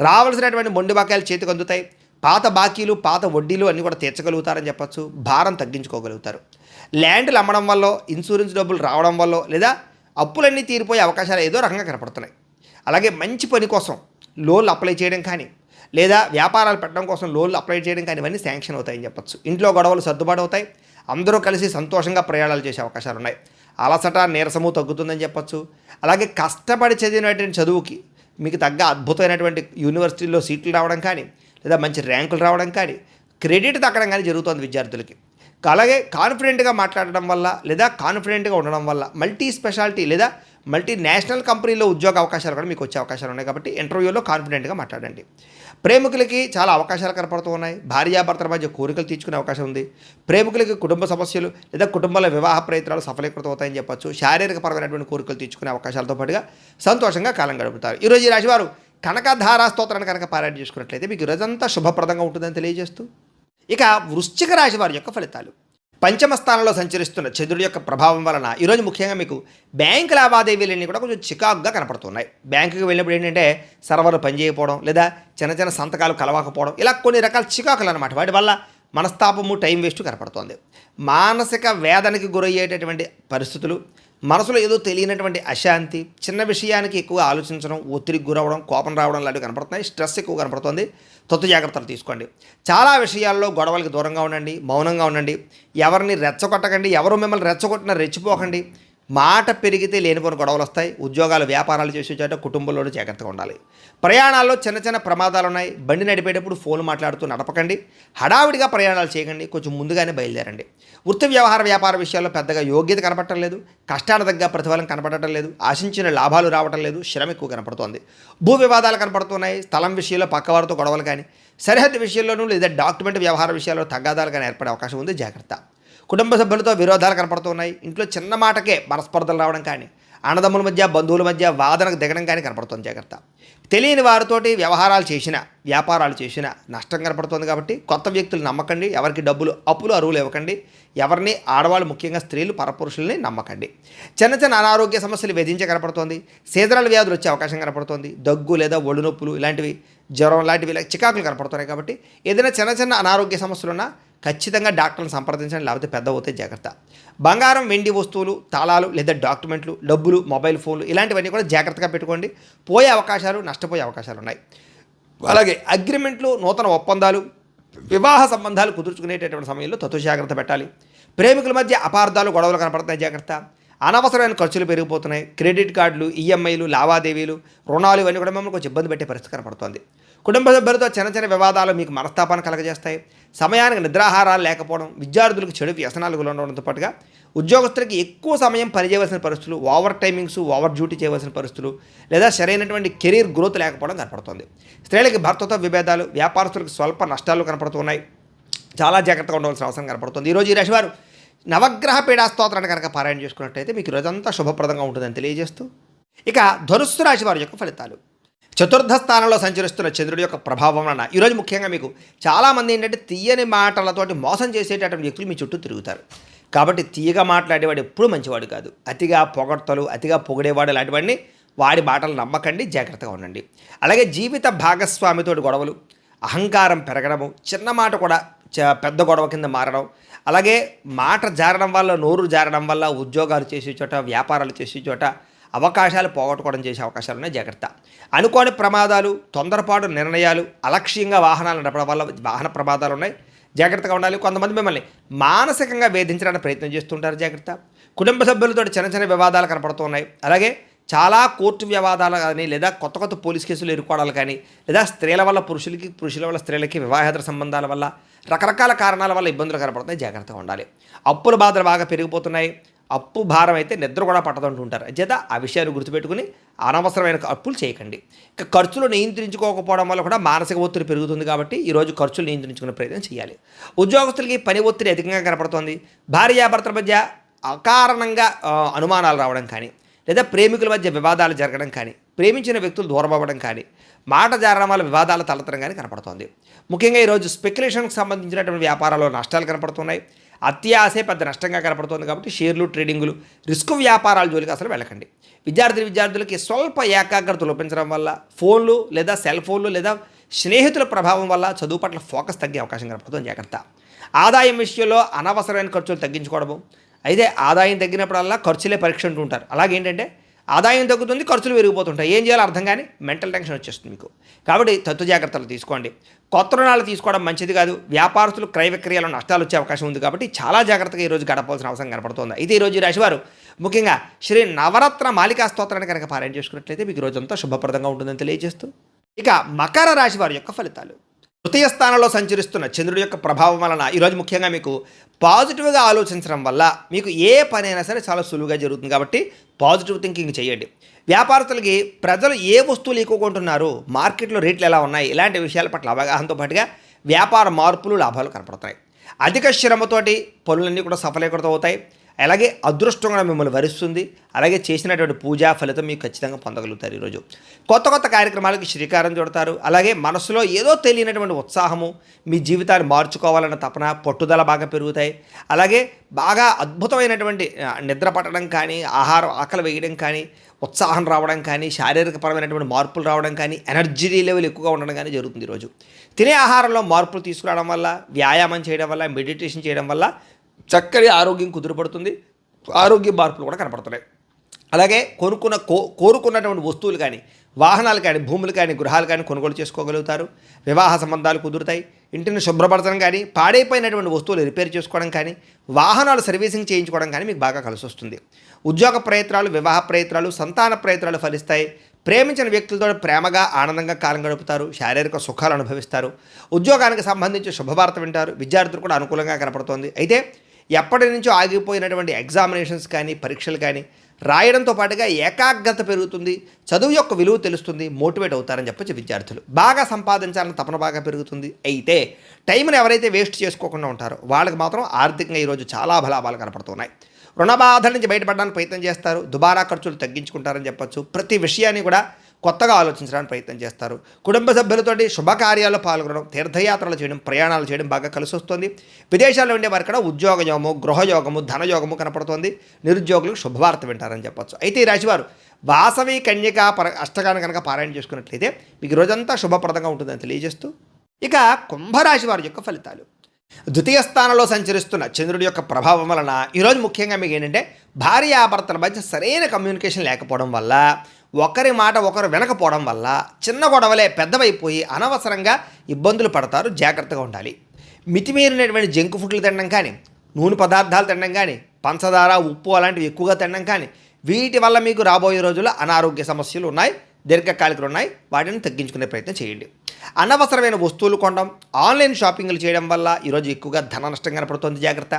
రావాల్సినటువంటి మొండి బకాయిలు చేతికి అందుతాయి. పాత బాకీలు, పాత వడ్డీలు అన్నీ కూడా తీర్చగలుగుతారని చెప్పొచ్చు. భారం తగ్గించుకోగలుగుతారు. ల్యాండ్లు అమ్మడం వల్ల, ఇన్సూరెన్స్ డబ్బులు రావడం వల్ల లేదా అప్పులన్నీ తీరిపోయే అవకాశాలు ఏదో రకంగా కనపడుతున్నాయి. అలాగే మంచి పని కోసం లోన్లు అప్లై చేయడం కానీ లేదా వ్యాపారాలు పెట్టడం కోసం లోన్లు అప్లై చేయడం కానీ ఇవన్నీ శాంక్షన్ అవుతాయని చెప్పొచ్చు. ఇంట్లో గొడవలు సర్దుబాటు అవుతాయి. అందరూ కలిసి సంతోషంగా ప్రయాణాలు చేసే అవకాశాలు ఉన్నాయి. అలసట, నీరసము తగ్గుతుందని చెప్పొచ్చు. అలాగే కష్టపడి చదివినటువంటి చదువుకి మీకు తగ్గ అద్భుతమైనటువంటి యూనివర్సిటీల్లో సీట్లు రావడం కానీ లేదా మంచి ర్యాంకులు రావడం కానీ, క్రెడిట్ దక్కడం కానీ జరుగుతుంది విద్యార్థులకి. అలాగే కాన్ఫిడెంట్గా మాట్లాడడం వల్ల లేదా కాన్ఫిడెంట్గా ఉండడం వల్ల మల్టీ స్పెషాలిటీ లేదా మల్టీనేషనల్ కంపెనీలో ఉద్యోగ అవకాశాలు కూడా మీకు వచ్చే అవకాశాలు ఉన్నాయి. కాబట్టి ఇంటర్వ్యూలో కాన్ఫిడెంట్గా మాట్లాడండి. ప్రేమికులకి చాలా అవకాశాలు కనపడుతూ ఉన్నాయి. భార్యాభర్తల మధ్య కోరికలు తీర్చుకునే అవకాశం ఉంది. ప్రేమికులకి కుటుంబ సమస్యలు లేదా కుటుంబంలో వివాహ ప్రయత్నాలు సఫలీకృతం అవుతాయని చెప్పొచ్చు. శారీరక పరమైనటువంటి కోరికలు తీర్చుకునే అవకాశాలతో పాటుగా సంతోషంగా కాలం గడుపుతారు. ఈరోజు ఈ రాశివారు కనకధారా స్తోత్రాన్ని కనుక పారాయణ చేసుకున్నట్లయితే మీకు ఈరోజంతా శుభప్రదంగా ఉంటుందని తెలియజేస్తూ, ఇక వృశ్చిక రాశి వారి యొక్క ఫలితాలు. పంచమ స్థానంలో సంచరిస్తున్న చంద్రుడి యొక్క ప్రభావం వలన ఈరోజు ముఖ్యంగా మీకు బ్యాంకు లావాదేవీలన్నీ కూడా కొంచెం చికాకుగా కనపడుతున్నాయి. బ్యాంకుకి వెళ్ళినప్పుడు ఏంటంటే సర్వర్లు పనిచేయకపోవడం లేదా చిన్న చిన్న సంతకాలు కలవకపోవడం, ఇలా కొన్ని రకాల చికాకులు అనమాట. వాటి వల్ల మనస్తాపము, టైం వేస్ట్ కనపడుతోంది. మానసిక వేదనకి గురయ్యేటటువంటి పరిస్థితులు, మనసులో ఏదో తెలియనటువంటి అశాంతి, చిన్న విషయానికి ఎక్కువ ఆలోచించడం, ఒత్తిడికి గురవడం, కోపం రావడం లాంటివి కనపడుతున్నాయి. స్ట్రెస్ ఎక్కువ కనపడుతుంది. తొత్తు జాగ్రత్తలు తీసుకోండి. చాలా విషయాల్లో గొడవలకి దూరంగా ఉండండి, మౌనంగా ఉండండి. ఎవరిని రెచ్చగొట్టకండి. ఎవరు మిమ్మల్ని రెచ్చగొట్టినా రెచ్చిపోకండి. మాట పెరిగితే లేనిపోని గొడవలు వస్తాయి. ఉద్యోగాలు, వ్యాపారాలు చేసే చోట కుటుంబంలోనూ జాగ్రత్తగా ఉండాలి. ప్రయాణాల్లో చిన్న చిన్న ప్రమాదాలు ఉన్నాయి. బండి నడిపేటప్పుడు ఫోన్ మాట్లాడుతూ నడపకండి. హడావిడిగా ప్రయాణాలు చేయకండి. కొంచెం ముందుగానే బయలుదేరండి. వృత్తి, వ్యవహార, వ్యాపార విషయాల్లో పెద్దగా యోగ్యత కనపడటం లేదు. కష్టాల దగ్గర ప్రతిఫలం కనపడటం లేదు. ఆశించిన లాభాలు రావటం లేదు. శ్రమ ఎక్కువ కనపడుతోంది. భూ వివాదాలు కనపడుతున్నాయి. స్థలం విషయంలో పక్కవారితో గొడవలు కానీ, సరిహద్దు విషయంలోనూ లేదా డాక్యుమెంట్ వ్యవహార విషయాల్లో తగాదాలు కానీ ఏర్పడే అవకాశం ఉంది. జాగ్రత్త. కుటుంబ సభ్యులతో విరోధాలు కనపడుతున్నాయి. ఇంట్లో చిన్న మాటకే మనస్పర్ధలు రావడం కానీ, అన్నదమ్ముల మధ్య బంధువుల మధ్య వాదనకు దిగడం కానీ కనపడుతుంది, జాగ్రత్త. తెలియని వారితోటి వ్యవహారాలు చేసినా వ్యాపారాలు చేసినా నష్టం కనపడుతుంది కాబట్టి కొత్త వ్యక్తులు నమ్మకండి. ఎవరికి డబ్బులు అప్పులు అరువులు ఇవ్వకండి. ఎవరిని ఆడవాళ్ళు ముఖ్యంగా స్త్రీలు పరపురుషుల్ని నమ్మకండి. చిన్న చిన్న అనారోగ్య సమస్యలు వేధించే కనపడుతోంది. సీజనల్ వ్యాధులు వచ్చే అవకాశం కనపడుతోంది. దగ్గు లేదా ఒళ్ళు నొప్పులు ఇలాంటివి, జ్వరం లాంటివి ఇలా చికాకులు కనపడుతున్నాయి కాబట్టి ఏదైనా చిన్న చిన్న అనారోగ్య సమస్యలున్నా ఖచ్చితంగా డాక్టర్ని సంప్రదించండి, లేకపోతే పెద్ద అవుతాయి, జాగ్రత్త. బంగారం వెండి వస్తువులు, తాళాలు లేదా డాక్యుమెంట్లు, డబ్బులు, మొబైల్ ఫోన్లు ఇలాంటివన్నీ కూడా జాగ్రత్తగా పెట్టుకోండి. పోయే అవకాశాలు, నష్టపోయే అవకాశాలు ఉన్నాయి. అలాగే అగ్రిమెంట్లు, నూతన ఒప్పందాలు, వివాహ సంబంధాలు కుదుర్చుకునేటటువంటి సమయంలో జాగ్రత్త పెట్టాలి. ప్రేమికుల మధ్య అపార్థాలు, గొడవలు కనపడుతున్నాయి, జాగ్రత్త. అనవసరమైన ఖర్చులు పెరిగిపోతున్నాయి. క్రెడిట్ కార్డులు, ఈఎంఐలు, లావాదేవీలు, రుణాలు ఇవన్నీ కూడా మిమ్మల్ని కొంచెం ఇబ్బంది పెట్టే పరిస్థితి కనపడుతుంది. కుటుంబ సభ్యులతో చిన్న చిన్న వివాదాలు మీకు మనస్తాపాన్ని కలగజేస్తాయి. సమయానికి నిద్రాహారాలు లేకపోవడం, విద్యార్థులకు చెడు వ్యసనాలు ఉండడంతో పాటుగా ఉద్యోగస్తులకి ఎక్కువ సమయం పనిచేయవలసిన పరిస్థితులు, ఓవర్ టైమింగ్స్, ఓవర్ డ్యూటీ చేయవలసిన పరిస్థితులు లేదా సరైనటువంటి కెరీర్ గ్రోత్ లేకపోవడం కనపడుతుంది. స్త్రీలకి భర్తతో విభేదాలు, వ్యాపారస్తులకు స్వల్ప నష్టాలు కనపడుతున్నాయి. చాలా జాగ్రత్తగా ఉండవలసిన అవసరం కనపడుతుంది. ఈరోజు ఈ రాశివారు నవగ్రహ పీడా స్తోత్రాన్ని కనుక పారాయణ చేసుకున్నట్టయితే మీకు రోజంతా శుభప్రదంగా ఉంటుందని తెలియజేస్తూ, ఇక ధనుస్సు రాశి వారి యొక్క ఫలితాలు. చతుర్థ స్థానంలో సంచరిస్తున్న చంద్రుడి యొక్క ప్రభావం వలన ఈరోజు ముఖ్యంగా మీకు చాలామంది ఏంటంటే తీయని మాటలతోటి మోసం చేసేటటువంటి వ్యక్తులు మీ చుట్టూ తిరుగుతారు. కాబట్టి తీయగా మాట్లాడేవాడు ఎప్పుడూ మంచివాడు కాదు. అతిగా పొగడ్తలు, అతిగా పొగిడేవాడు లాంటివన్నీ వాడి మాటలు నమ్మకండి, జాగ్రత్తగా ఉండండి. అలాగే జీవిత భాగస్వామితో గొడవలు, అహంకారం పెరగడము, చిన్న మాట కూడా పెద్ద గొడవ కింద మారడం, అలాగే మాట జారడం వల్ల, నోరు జారడం వల్ల ఉద్యోగాలు చేసే చోట, వ్యాపారాలు చేసే చోట అవకాశాలు పోగొట్టుకోవడం చేసే అవకాశాలు ఉన్నాయి, జాగ్రత్త. అనుకోని ప్రమాదాలు, తొందరపాటు నిర్ణయాలు, అలక్ష్యంగా వాహనాలు నడపడం వల్ల వాహన ప్రమాదాలు ఉన్నాయి, జాగ్రత్తగా ఉండాలి. కొంతమంది మిమ్మల్ని మానసికంగా వేధించడానికి ప్రయత్నం చేస్తుంటారు, జాగ్రత్త. కుటుంబ సభ్యులతో చిన్న చిన్న వివాదాలు కనపడుతున్నాయి. అలాగే చాలా కోర్టు వివాదాలు కానీ లేదా కొత్త కొత్త పోలీస్ కేసులు ఎదుర్కోవడాలు కానీ లేదా స్త్రీల వల్ల పురుషులకి, పురుషుల వల్ల స్త్రీలకి వివాహేతర సంబంధాల వల్ల రకరకాల కారణాల వల్ల ఇబ్బందులు కనపడుతున్నాయి, జాగ్రత్తగా ఉండాలి. అప్పుల బాధలు బాగా పెరిగిపోతున్నాయి. అప్పు భారం అయితే నిద్ర కూడా పట్టదంటుంటారు. చేత ఆ విషయాన్ని గుర్తుపెట్టుకుని అనవసరమైన అప్పులు చేయకండి. ఇక ఖర్చులు నియంత్రించుకోకపోవడం వల్ల కూడా మానసిక ఒత్తిడి పెరుగుతుంది కాబట్టి ఈరోజు ఖర్చులు నియంత్రించుకునే ప్రయత్నం చేయాలి. ఉద్యోగస్తులకి పని ఒత్తిడి అధికంగా కనపడుతోంది. భార్యాభర్తల మధ్య అకారణంగా అనుమానాలు రావడం కానీ లేదా ప్రేమికుల మధ్య వివాదాలు జరగడం కానీ, ప్రేమించిన వ్యక్తులు దూరం అవ్వడం కానీ, మాట జారడం వల్ల వివాదాలు తలెత్తడం కానీ కనపడుతోంది. ముఖ్యంగా ఈరోజు స్పెక్యులేషన్కి సంబంధించినటువంటి వ్యాపారాల్లో నష్టాలు కనపడుతున్నాయి. అత్యాశే పెద్ద నష్టంగా కనపడుతుంది కాబట్టి షేర్లు, ట్రేడింగులు, రిస్క్ వ్యాపారాల జోలికి అసలు వెళ్ళకండి. విద్యార్థులకి స్వల్ప ఏకాగ్రత లోపించడం వల్ల, ఫోన్లు లేదా సెల్ ఫోన్లు లేదా స్నేహితుల ప్రభావం వల్ల చదువు పట్ల ఫోకస్ తగ్గే అవకాశం కనపడుతుంది, జాగ్రత్త. ఆదాయం విషయంలో అనవసరమైన ఖర్చులు తగ్గించుకోవడము. అయితే ఆదాయం తగ్గినప్పుడల్లా ఖర్చులే పరీక్ష అంటూ ఉంటారు. అలాగేంటంటే ఆదాయం తగ్గుతుంది, ఖర్చులు పెరిగిపోతుంటాయి. ఏం చేయాలో అర్థం కానీ మెంటల్ టెన్షన్ వచ్చేస్తుంది మీకు. కాబట్టి జాగ్రత్తలు తీసుకోండి. కొత్త రుణాలు తీసుకోవడం మంచిది కాదు. వ్యాపారస్తులు క్రయ విక్రయాల్లో నష్టాలు వచ్చే అవకాశం ఉంది కాబట్టి చాలా జాగ్రత్తగా ఈరోజు గడపాల్సిన అవసరం కనపడుతుంది. అయితే ఈరోజు ఈ రాశివారు ముఖ్యంగా శ్రీ నవరత్న మాలికా స్తోత్రాన్ని కనుక పారాయణ చేసుకున్నట్లయితే మీకు రోజంతా శుభప్రదంగా ఉంటుందని తెలియజేస్తూ, ఇక మకర రాశి వారి యొక్క ఫలితాలు. తృతీయ స్థానంలో సంచరిస్తున్న చంద్రుడి యొక్క ప్రభావం వలన ఈరోజు ముఖ్యంగా మీకు పాజిటివ్గా ఆలోచించడం వల్ల మీకు ఏ పని అయినా సరే చాలా సులువుగా జరుగుతుంది కాబట్టి పాజిటివ్ థింకింగ్ చేయండి. వ్యాపారస్తులకి ప్రజలు ఏ వస్తువులు ఎక్కువ కొంటున్నారు, మార్కెట్లో రేట్లు ఎలా ఉన్నాయి, ఇలాంటి విషయాల పట్ల అవగాహనతో పాటుగా వ్యాపార మార్పులు, లాభాలు కనపడుతున్నాయి. అధిక శ్రమతోటి పనులన్నీ కూడా సఫలీకృతం అవుతాయి. అలాగే అదృష్టం కూడా మిమ్మల్ని వరిస్తుంది. అలాగే చేసినటువంటి పూజా ఫలితం మీకు ఖచ్చితంగా పొందగలుగుతారు. ఈరోజు కొత్త కార్యక్రమాలకి శ్రీకారం చుడతారు. అలాగే మనసులో ఏదో తెలియనటువంటి ఉత్సాహము, మీ జీవితాన్ని మార్చుకోవాలన్న తపన, పట్టుదల బాగా పెరుగుతాయి. అలాగే బాగా అద్భుతమైనటువంటి నిద్ర పట్టడం కానీ, ఆకలి వేయడం కానీ, ఉత్సాహం రావడం కానీ, శారీరకపరమైనటువంటి మార్పులు రావడం కానీ, ఎనర్జీ లెవెల్ ఎక్కువగా ఉండడం కానీ జరుగుతుంది. ఈరోజు తినే ఆహారంలో మార్పులు తీసుకురావడం వల్ల, వ్యాయామం చేయడం వల్ల, మెడిటేషన్ చేయడం వల్ల చక్కటి ఆరోగ్యం కుదురుపడుతుంది. ఆరోగ్య మార్పులు కూడా కనపడుతున్నాయి. అలాగే కోరుకున్నటువంటి వస్తువులు కానీ, వాహనాలు కానీ, భూములు కానీ, గృహాలు కానీ కొనుగోలు చేసుకోగలుగుతారు. వివాహ సంబంధాలు కుదురుతాయి. ఇంటిని శుభ్రపరచడం కానీ, పాడైపోయినటువంటి వస్తువులు రిపేర్ చేసుకోవడం కానీ, వాహనాలు సర్వీసింగ్ చేయించుకోవడం కానీ మీకు బాగా కలిసి వస్తుంది. ఉద్యోగ ప్రయత్నాలు, వివాహ ప్రయత్నాలు, సంతాన ప్రయత్నాలు ఫలిస్తాయి. ప్రేమించిన వ్యక్తులతో ప్రేమగా ఆనందంగా కాలం గడుపుతారు. శారీరక సుఖాలు అనుభవిస్తారు. ఉద్యోగానికి సంబంధించి శుభవార్త వింటారు. విద్యార్థులు కూడా అనుకూలంగా కనపడుతోంది. అయితే ఎప్పటి నుంచో ఆగిపోయినటువంటి ఎగ్జామినేషన్స్ కానీ, పరీక్షలు కానీ రాయడంతో పాటుగా ఏకాగ్రత పెరుగుతుంది. చదువు యొక్క విలువ తెలుస్తుంది. మోటివేట్ అవుతారని చెప్పొచ్చు. విద్యార్థులు బాగా సంపాదించాలని తపన బాగా పెరుగుతుంది. అయితే టైంని ఎవరైతే వేస్ట్ చేసుకోకుండా ఉంటారో వాళ్ళకి మాత్రం ఆర్థికంగా ఈరోజు చాలా లాభాలు కనపడుతున్నాయి. రుణ బాధల నుంచి బయటపడడానికి ప్రయత్నం చేస్తారు. దుబారా ఖర్చులు తగ్గించుకుంటారని చెప్పొచ్చు. ప్రతి విషయాన్ని కూడా కొత్తగా ఆలోచించడానికి ప్రయత్నం చేస్తారు. కుటుంబ సభ్యులతోటి శుభకార్యాల్లో పాల్గొనడం, తీర్థయాత్రలు చేయడం, ప్రయాణాలు చేయడం బాగా కలిసి వస్తుంది. విదేశాల్లో ఉండే వారికి కూడా ఉద్యోగయోగము, గృహయోగము, ధనయోగము కనపడుతుంది. నిరుద్యోగులకు శుభవార్త వింటారని చెప్పొచ్చు. అయితే ఈ రాశివారు వాసవి కన్యక అష్టకాన్ని కనుక పారాయణ చేసుకున్నట్లయితే మీకు రోజంతా శుభప్రదంగా ఉంటుందని తెలియజేస్తూ, ఇక కుంభరాశి వారి యొక్క ఫలితాలు. ద్వితీయ స్థానంలో సంచరిస్తున్న చంద్రుడి యొక్క ప్రభావం వలన ఈరోజు ముఖ్యంగా మీకు ఏంటంటే భార్యాభర్తల మధ్య సరైన కమ్యూనికేషన్ లేకపోవడం వల్ల, ఒకరి మాట ఒకరు వినకపోవడం వల్ల చిన్న గొడవలే పెద్దవైపోయి అనవసరంగా ఇబ్బందులు పడతారు. జాగ్రత్తగా ఉండాలి. మితిమీరినటువంటి జంక్ ఫుడ్లు తినడం కానీ, నూనె పదార్థాలు తినడం కానీ, పంచదార, ఉప్పు అలాంటివి ఎక్కువగా తినడం కానీ, వీటి వల్ల మీకు రాబోయే రోజుల్లో అనారోగ్య సమస్యలు ఉన్నాయి, దీర్ఘకాలికలు ఉన్నాయి. వాటిని తగ్గించుకునే ప్రయత్నం చేయండి. అనవసరమైన వస్తువులు కొనడం, ఆన్లైన్ షాపింగ్లు చేయడం వల్ల ఈరోజు ఎక్కువగా ధన నష్టం కనపడుతుంది. జాగ్రత్త.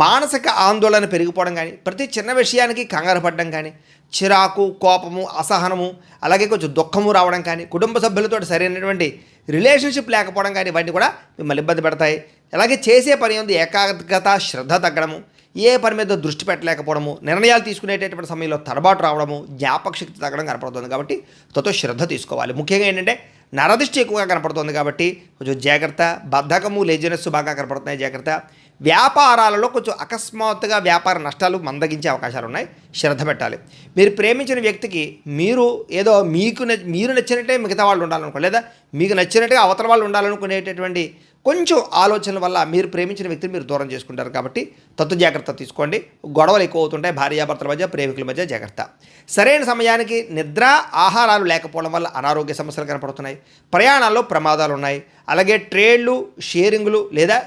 మానసిక ఆందోళన పెరిగిపోవడం కానీ, ప్రతి చిన్న విషయానికి కంగారు పడడం కానీ, చిరాకు, కోపము, అసహనము, అలాగే కొంచెం దుఃఖము రావడం కానీ, కుటుంబ సభ్యులతో సరైనటువంటి రిలేషన్షిప్ లేకపోవడం కానీ ఇవన్నీ కూడా మిమ్మల్ని ఇబ్బంది పెడతాయి. అలాగే చేసే పని ఉంది ఏకాగ్రత, శ్రద్ధ తగ్గడము, ఏ పని మీద దృష్టి పెట్టలేకపోవడము, నిర్ణయాలు తీసుకునేటటువంటి సమయంలో తడబాటు రావడము, జ్ఞాపక శక్తి తగ్గడం కనపడుతుంది. కాబట్టి తతో శ్రద్ధ తీసుకోవాలి. ముఖ్యంగా ఏంటంటే నరదృష్టి ఎక్కువగా కనపడుతుంది కాబట్టి కొంచెం జాగ్రత్త. బద్ధకము, లేజినెస్ బాగా కనపడుతున్నాయి. జాగ్రత్త. వ్యాపారాలలో కొంచెం అకస్మాత్తుగా వ్యాపార నష్టాలు మందగించే అవకాశాలు ఉన్నాయి. శ్రద్ధ పెట్టాలి. మీరు ప్రేమించిన వ్యక్తికి మీరు ఏదో మీరు నచ్చినట్టే మిగతా వాళ్ళు ఉండాలనుకో, లేదా మీకు నచ్చినట్టుగా అవతల వాళ్ళు ఉండాలనుకునేటటువంటి కొంచెం ఆలోచనల వల్ల మీరు ప్రేమించిన వ్యక్తిని మీరు దూరం చేసుకుంటారు. కాబట్టి తత్వ జాగ్రత్త తీసుకోండి. గొడవలు ఎక్కువ అవుతుంటాయి భార్యాభర్తల మధ్య, ప్రేమికుల మధ్య. జాగ్రత్త. సరైన సమయానికి నిద్ర, ఆహారాలు లేకపోవడం వల్ల అనారోగ్య సమస్యలు కనపడుతున్నాయి. ప్రయాణాల్లో ప్రమాదాలు ఉన్నాయి. అలాగే ట్రేడ్లు, షేరింగ్లు లేదా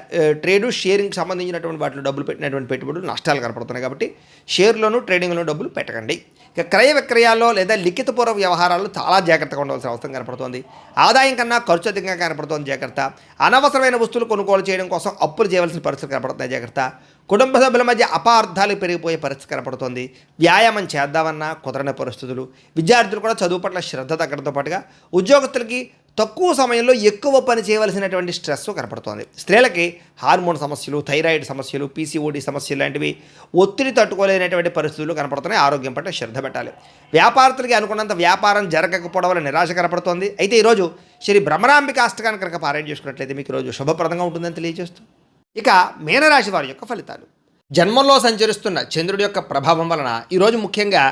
షేరింగ్కి సంబంధించినటువంటి వాటిలో డబ్బులు పెట్టినటువంటి పెట్టుబడులు నష్టాలు కనపడుతున్నాయి. కాబట్టి షేర్లోను, ట్రేడింగ్లోనూ డబ్బులు పెట్టకండి. ఇక క్రయ విక్రయాల్లో లేదా లిఖితపూర్వ వ్యవహారాల్లో చాలా జాగ్రత్తగా ఉండవలసిన అవసరం కనపడుతుంది. ఆదాయం కన్నా ఖర్చు అధికంగా కనపడుతుంది. జాగ్రత్త. అనవసరమైన వస్తువులు కొనుగోలు చేయడం కోసం అప్పులు చేయవలసిన పరిస్థితి కనపడుతున్నాయి. జాగ్రత్త. కుటుంబ సభ్యుల మధ్య అపార్థాలు పెరిగిపోయే పరిస్థితి కనపడుతుంది. వ్యాయామం చేద్దామన్నా కుదరని పరిస్థితులు. విద్యార్థులు కూడా చదువు పట్ల శ్రద్ధ తగ్గడంతో పాటుగా ఉద్యోగస్తులకి తక్కువ సమయంలో ఎక్కువ పని చేయవలసినటువంటి స్ట్రెస్ కనపడుతుంది. స్త్రీలకి హార్మోన్ సమస్యలు, థైరాయిడ్ సమస్యలు, పీసీఓడి సమస్యలు లాంటివి, ఒత్తిడి తట్టుకోలేనటువంటి పరిస్థితులు కనపడుతున్నాయి. ఆరోగ్యం పట్ల శ్రద్ధ పెట్టాలి. వ్యాపారస్తులకి అనుకున్నంత వ్యాపారం జరగకపోవడం వల్ల నిరాశ కనపడుతోంది. అయితే ఈరోజు శ్రీ భ్రమరాంబిక అష్టకాన్ని కనుక పారాయణ చేసుకున్నట్లయితే మీకు ఈరోజు శుభప్రదంగా ఉంటుందని తెలియజేస్తూ, ఇక మీనరాశి వారి యొక్క ఫలితాలు. జన్మంలో సంచరిస్తున్న చంద్రుడి యొక్క ప్రభావం వలన ఈరోజు ముఖ్యంగా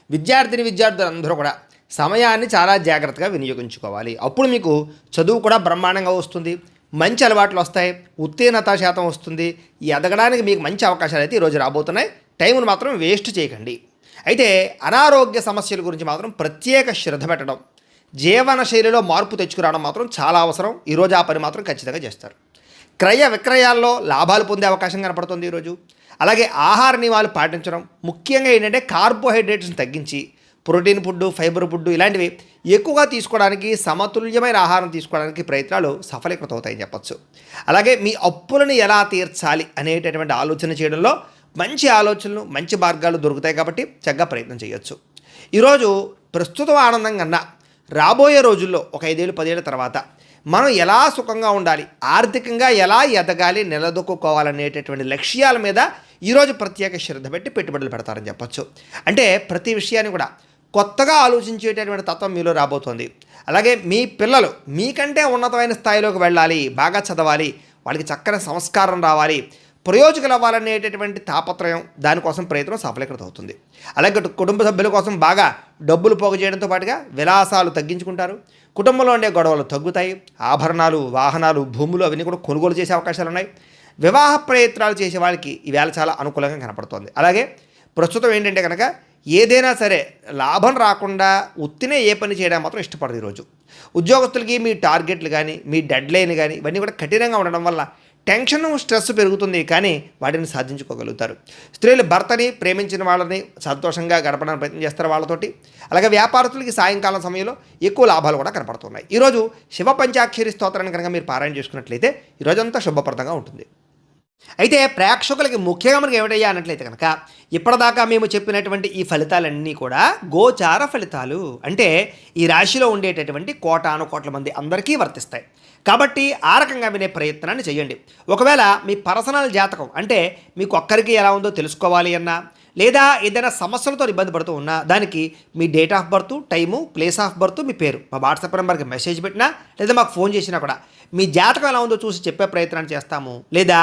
విద్యార్థులందరూ కూడా సమయాన్ని చాలా జాగ్రత్తగా వినియోగించుకోవాలి. అప్పుడు మీకు చదువు కూడా బ్రహ్మాండంగా వస్తుంది, మంచి అలవాట్లు వస్తాయి, ఉత్తీర్ణత శాతం వస్తుంది. ఈ ఎదగడానికి మీకు మంచి అవకాశాలు అయితే ఈరోజు రాబోతున్నాయి. టైంను మాత్రం వేస్ట్ చేయకండి. అయితే అనారోగ్య సమస్యల గురించి మాత్రం ప్రత్యేక శ్రద్ధ పెట్టడం, జీవన శైలిలో మార్పు తెచ్చుకురావడం మాత్రం చాలా అవసరం. ఈరోజు ఆ పని మాత్రం ఖచ్చితంగా చేస్తారు. క్రయ విక్రయాల్లో లాభాలు పొందే అవకాశం కనపడుతుంది ఈరోజు. అలాగే ఆహార నియమాలు పాటించడం, ముఖ్యంగా ఏంటంటే కార్బోహైడ్రేట్స్ని తగ్గించి ప్రోటీన్ ఫుడ్, ఫైబర్ ఫుడ్ ఇలాంటివి ఎక్కువగా తీసుకోవడానికి, సమతుల్యమైన ఆహారం తీసుకోవడానికి ప్రయత్నాలు సఫలీకృతం అవుతాయని చెప్పచ్చు. అలాగే మీ అప్పులను ఎలా తీర్చాలి అనేటటువంటి ఆలోచన చేయడంలో మంచి ఆలోచనలు, మంచి మార్గాలు దొరుకుతాయి. కాబట్టి చక్కగా ప్రయత్నం చేయొచ్చు. ఈరోజు ప్రస్తుతం ఆనందం కన్నా రాబోయే రోజుల్లో ఒక 5 ఏళ్ళు 10 ఏళ్ళ తర్వాత మనం ఎలా సుఖంగా ఉండాలి, ఆర్థికంగా ఎలా ఎదగాలి, నిలదొక్కుకోవాలనేటటువంటి లక్ష్యాల మీద ఈరోజు ప్రత్యేక శ్రద్ధ పెట్టి పెట్టుబడులు పెడతారని చెప్పచ్చు. అంటే ప్రతి విషయాన్ని కూడా కొత్తగా ఆలోచించేటటువంటి తత్వం మీలో రాబోతోంది. అలాగే మీ పిల్లలు మీకంటే ఉన్నతమైన స్థాయిలోకి వెళ్ళాలి, బాగా చదవాలి, వాళ్ళకి చక్కని సంస్కారం రావాలి, ప్రయోజకులు అవ్వాలనేటటువంటి తాపత్రయం, దానికోసం ప్రయత్నం సఫలీకృతం అవుతుంది. అలాగే కుటుంబ సభ్యుల కోసం బాగా డబ్బులు పోగు చేయడంతో పాటుగా విలాసాలు తగ్గించుకుంటారు. కుటుంబంలో ఉండే గొడవలు తగ్గుతాయి. ఆభరణాలు, వాహనాలు, భూములు అవన్నీ కూడా కొనుగోలు చేసే అవకాశాలు ఉన్నాయి. వివాహ ప్రయత్నాలు చేసే వాళ్ళకి ఈవేళ చాలా అనుకూలంగా కనపడుతోంది. అలాగే ప్రస్తుతం ఏంటంటే కనుక ఏదైనా సరే లాభం రాకుండా ఉత్తినే ఏ పని చేయడం మాత్రం ఇష్టపడదు. ఈరోజు ఉద్యోగస్తులకి మీ టార్గెట్లు కానీ, మీ డెడ్ లైన్ కానీ ఇవన్నీ కూడా కఠినంగా ఉండడం వల్ల టెన్షన్, స్ట్రెస్ పెరుగుతుంది, కానీ వాటిని సాధించుకోగలుగుతారు. స్త్రీలు భర్తని, ప్రేమించిన వాళ్ళని సంతోషంగా గడపడానికి ప్రయత్నం చేస్తారు వాళ్ళతోటి. అలాగే వ్యాపారస్తులకి సాయంకాలం సమయంలో ఎక్కువ లాభాలు కూడా కనపడుతున్నాయి. ఈరోజు శివ పంచాక్షరి స్తోత్రాన్ని కనుక మీరు పారాయణ చేసుకున్నట్లయితే ఈరోజంతా శుభప్రదంగా ఉంటుంది. అయితే ప్రేక్షకులకి ముఖ్యంగా మనకి ఏమిటయ్యా అన్నట్లయితే కనుక ఇప్పటిదాకా మేము చెప్పినటువంటి ఈ ఫలితాలన్నీ కూడా గోచార ఫలితాలు. అంటే ఈ రాశిలో ఉండేటటువంటి కోటాను కోట్ల మంది అందరికీ వర్తిస్తాయి. కాబట్టి ఆ రకంగా వినే ప్రయత్నాన్ని చేయండి. ఒకవేళ మీ పర్సనల్ జాతకం అంటే మీకు ఒక్కరికి ఎలా ఉందో తెలుసుకోవాలి అన్నా, లేదా ఏదైనా సమస్యలతో ఇబ్బంది పడుతూ ఉన్నా దానికి మీ date of birth, time, place of birth, మీ పేరు మా వాట్సాప్ నెంబర్కి మెసేజ్ పెట్టినా లేదా మాకు ఫోన్ చేసినా కూడా మీ జాతకం ఎలా ఉందో చూసి చెప్పే ప్రయత్నాన్ని చేస్తాము. లేదా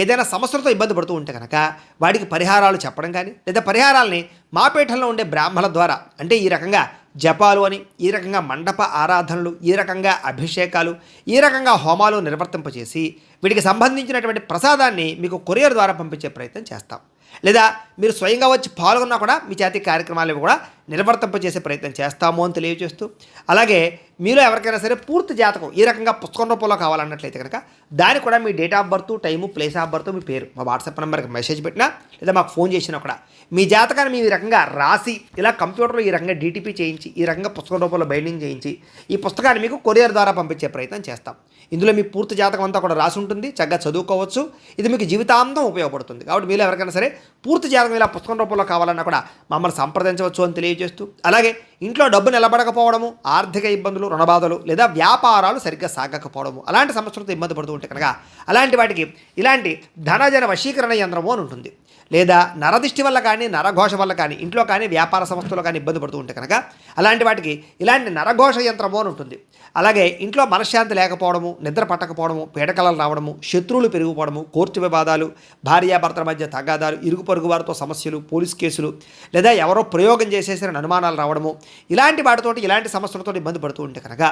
ఏదైనా సమస్యలతో ఇబ్బంది పడుతూ ఉంటే కనుక వాడికి పరిహారాలు చెప్పడం కానీ లేదా పరిహారాలని మా పీఠంలో ఉండే బ్రాహ్మణుల ద్వారా అంటే ఈ రకంగా జపాలు అని, ఈ రకంగా మండప ఆరాధనలు, ఈ రకంగా అభిషేకాలు, ఈ రకంగా హోమాలు నిర్వర్తింపచేసి వీటికి సంబంధించినటువంటి ప్రసాదాన్ని మీకు కొరియర్ ద్వారా పంపించే ప్రయత్నం చేస్తాం. లేదా మీరు స్వయంగా వచ్చి పాల్గొన్నా కూడా మీ చేతి కార్యక్రమాలు కూడా నిర్వర్తింపజేసే ప్రయత్నం చేస్తాము అని తెలియజేస్తూ, అలాగే మీలో ఎవరికైనా సరే పూర్తి జాతకం ఈ రకంగా పుస్తకం రూపంలో కావాలన్నట్లయితే కనుక దానికి కూడా మీ date of birth, time, place of birth, మీ పేరు మా వాట్సాప్ నెంబర్కి మెసేజ్ పెట్టినా లేదా మాకు ఫోన్ చేసినా కూడా మీ జాతకాన్ని మేము ఈ రకంగా రాసి ఇలా కంప్యూటర్లో ఈ రకంగా డీటీపీ చేయించి ఈ రకంగా పుస్తకం రూపంలో బైండింగ్ చేయించి ఈ పుస్తకాన్ని మీకు కొరియర్ ద్వారా పంపించే ప్రయత్నం చేస్తాం. ఇందులో మీ పూర్తి జాతకం అంతా కూడా రాసి ఉంటుంది, చక్కగా చదువుకోవచ్చు. ఇది మీకు జీవితాంతం ఉపయోగపడుతుంది. కాబట్టి మీరు ఎవరికైనా సరే పూర్తి జాతకం ఇలా పుస్తకం రూపంలో కావాలన్నా కూడా మమ్మల్ని సంప్రదించవచ్చు అని తెలియజేస్తూ, అలాగే ఇంట్లో డబ్బు నిలబడకపోవడము, ఆర్థిక ఇబ్బందులు, రుణబాధలు లేదా వ్యాపారాలు సరిగ్గా సాగకపోవడము అలాంటి సమస్యలతో ఇబ్బంది పడుతూ ఉంటే కనుక అలాంటి వాటికి ఇలాంటి ధనజన వశీకరణ యంత్రము అని ఉంటుంది. లేదా నరదిష్టి వల్ల కానీ, నరఘోష వల్ల కానీ, ఇంట్లో కానీ, వ్యాపార సంస్థలో కానీ ఇబ్బంది పడుతూ ఉంటే కనుక అలాంటి వాటికి ఇలాంటి నరఘోష యంత్రము అని ఉంటుంది. అలాగే ఇంట్లో మనశ్శాంతి లేకపోవడము, నిద్ర పట్టకపోవడము, పీడకలలు రావడము, శత్రువులు పెరిగిపోవడము, కోర్టు వివాదాలు, భార్యాభర్తల మధ్య తగాదాలు, ఇరుగు పొరుగు వారితో సమస్యలు, పోలీస్ కేసులు, లేదా ఎవరో ప్రయోగం చేసేసిన అనుమానాలు రావడము, ఇలాంటి వాటితోటి ఇలాంటి సమస్యలతో ఇబ్బంది పడుతూ ఉంటే కనుక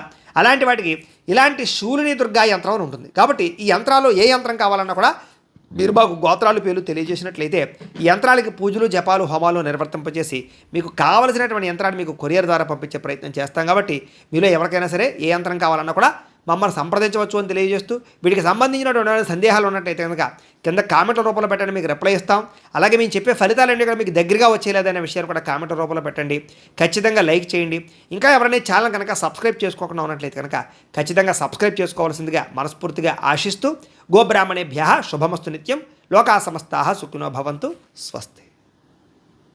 అలాంటి వాటికి ఇలాంటి శూలిని దుర్గా యంత్రం అని ఉంటుంది. కాబట్టి ఈ యంత్రాలు ఏ యంత్రం కావాలన్నా కూడా మీరు మాకు గోత్రాలు పేర్లు తెలియజేసినట్లయితే ఈ యంత్రాలకి పూజలు, జపాలు, హోమాలు నిర్వర్తింపజేసి మీకు కావలసినటువంటి యంత్రాన్ని మీకు కొరియర్ ద్వారా పంపించే ప్రయత్నం చేస్తాం. కాబట్టి మీలో ఎవరికైనా సరే ఏ యంత్రం కావాలన్నా కూడా మమ్మల్ని సంప్రదించవచ్చు అని తెలియజేస్తూ, వీటికి సంబంధించినటువంటి సందేహాలు ఉన్నట్టయితే కనుక కింద కామెంట్ల రూపంలో పెట్టండి, మీకు రిప్లై ఇస్తాం. అలాగే మేము చెప్పే ఫలితాలన్నీ కూడా మీకు దగ్గరగా వచ్చేలేదనే విషయాన్ని కూడా కామెంట్ల రూపంలో పెట్టండి. ఖచ్చితంగా లైక్ చేయండి. ఇంకా ఎవరైనా ఛానల్ కనుక సబ్స్క్రైబ్ చేసుకోకుండా ఉన్నట్లయితే కనుక ఖచ్చితంగా సబ్స్క్రైబ్ చేసుకోవాల్సిందిగా మనస్ఫూర్తిగా ఆశిస్తూ, గోబ్రాహ్మణేభ్యః శుభమస్తు నిత్యం, లోకా సమస్తాః సుఖినో భవంతు, స్వస్తి.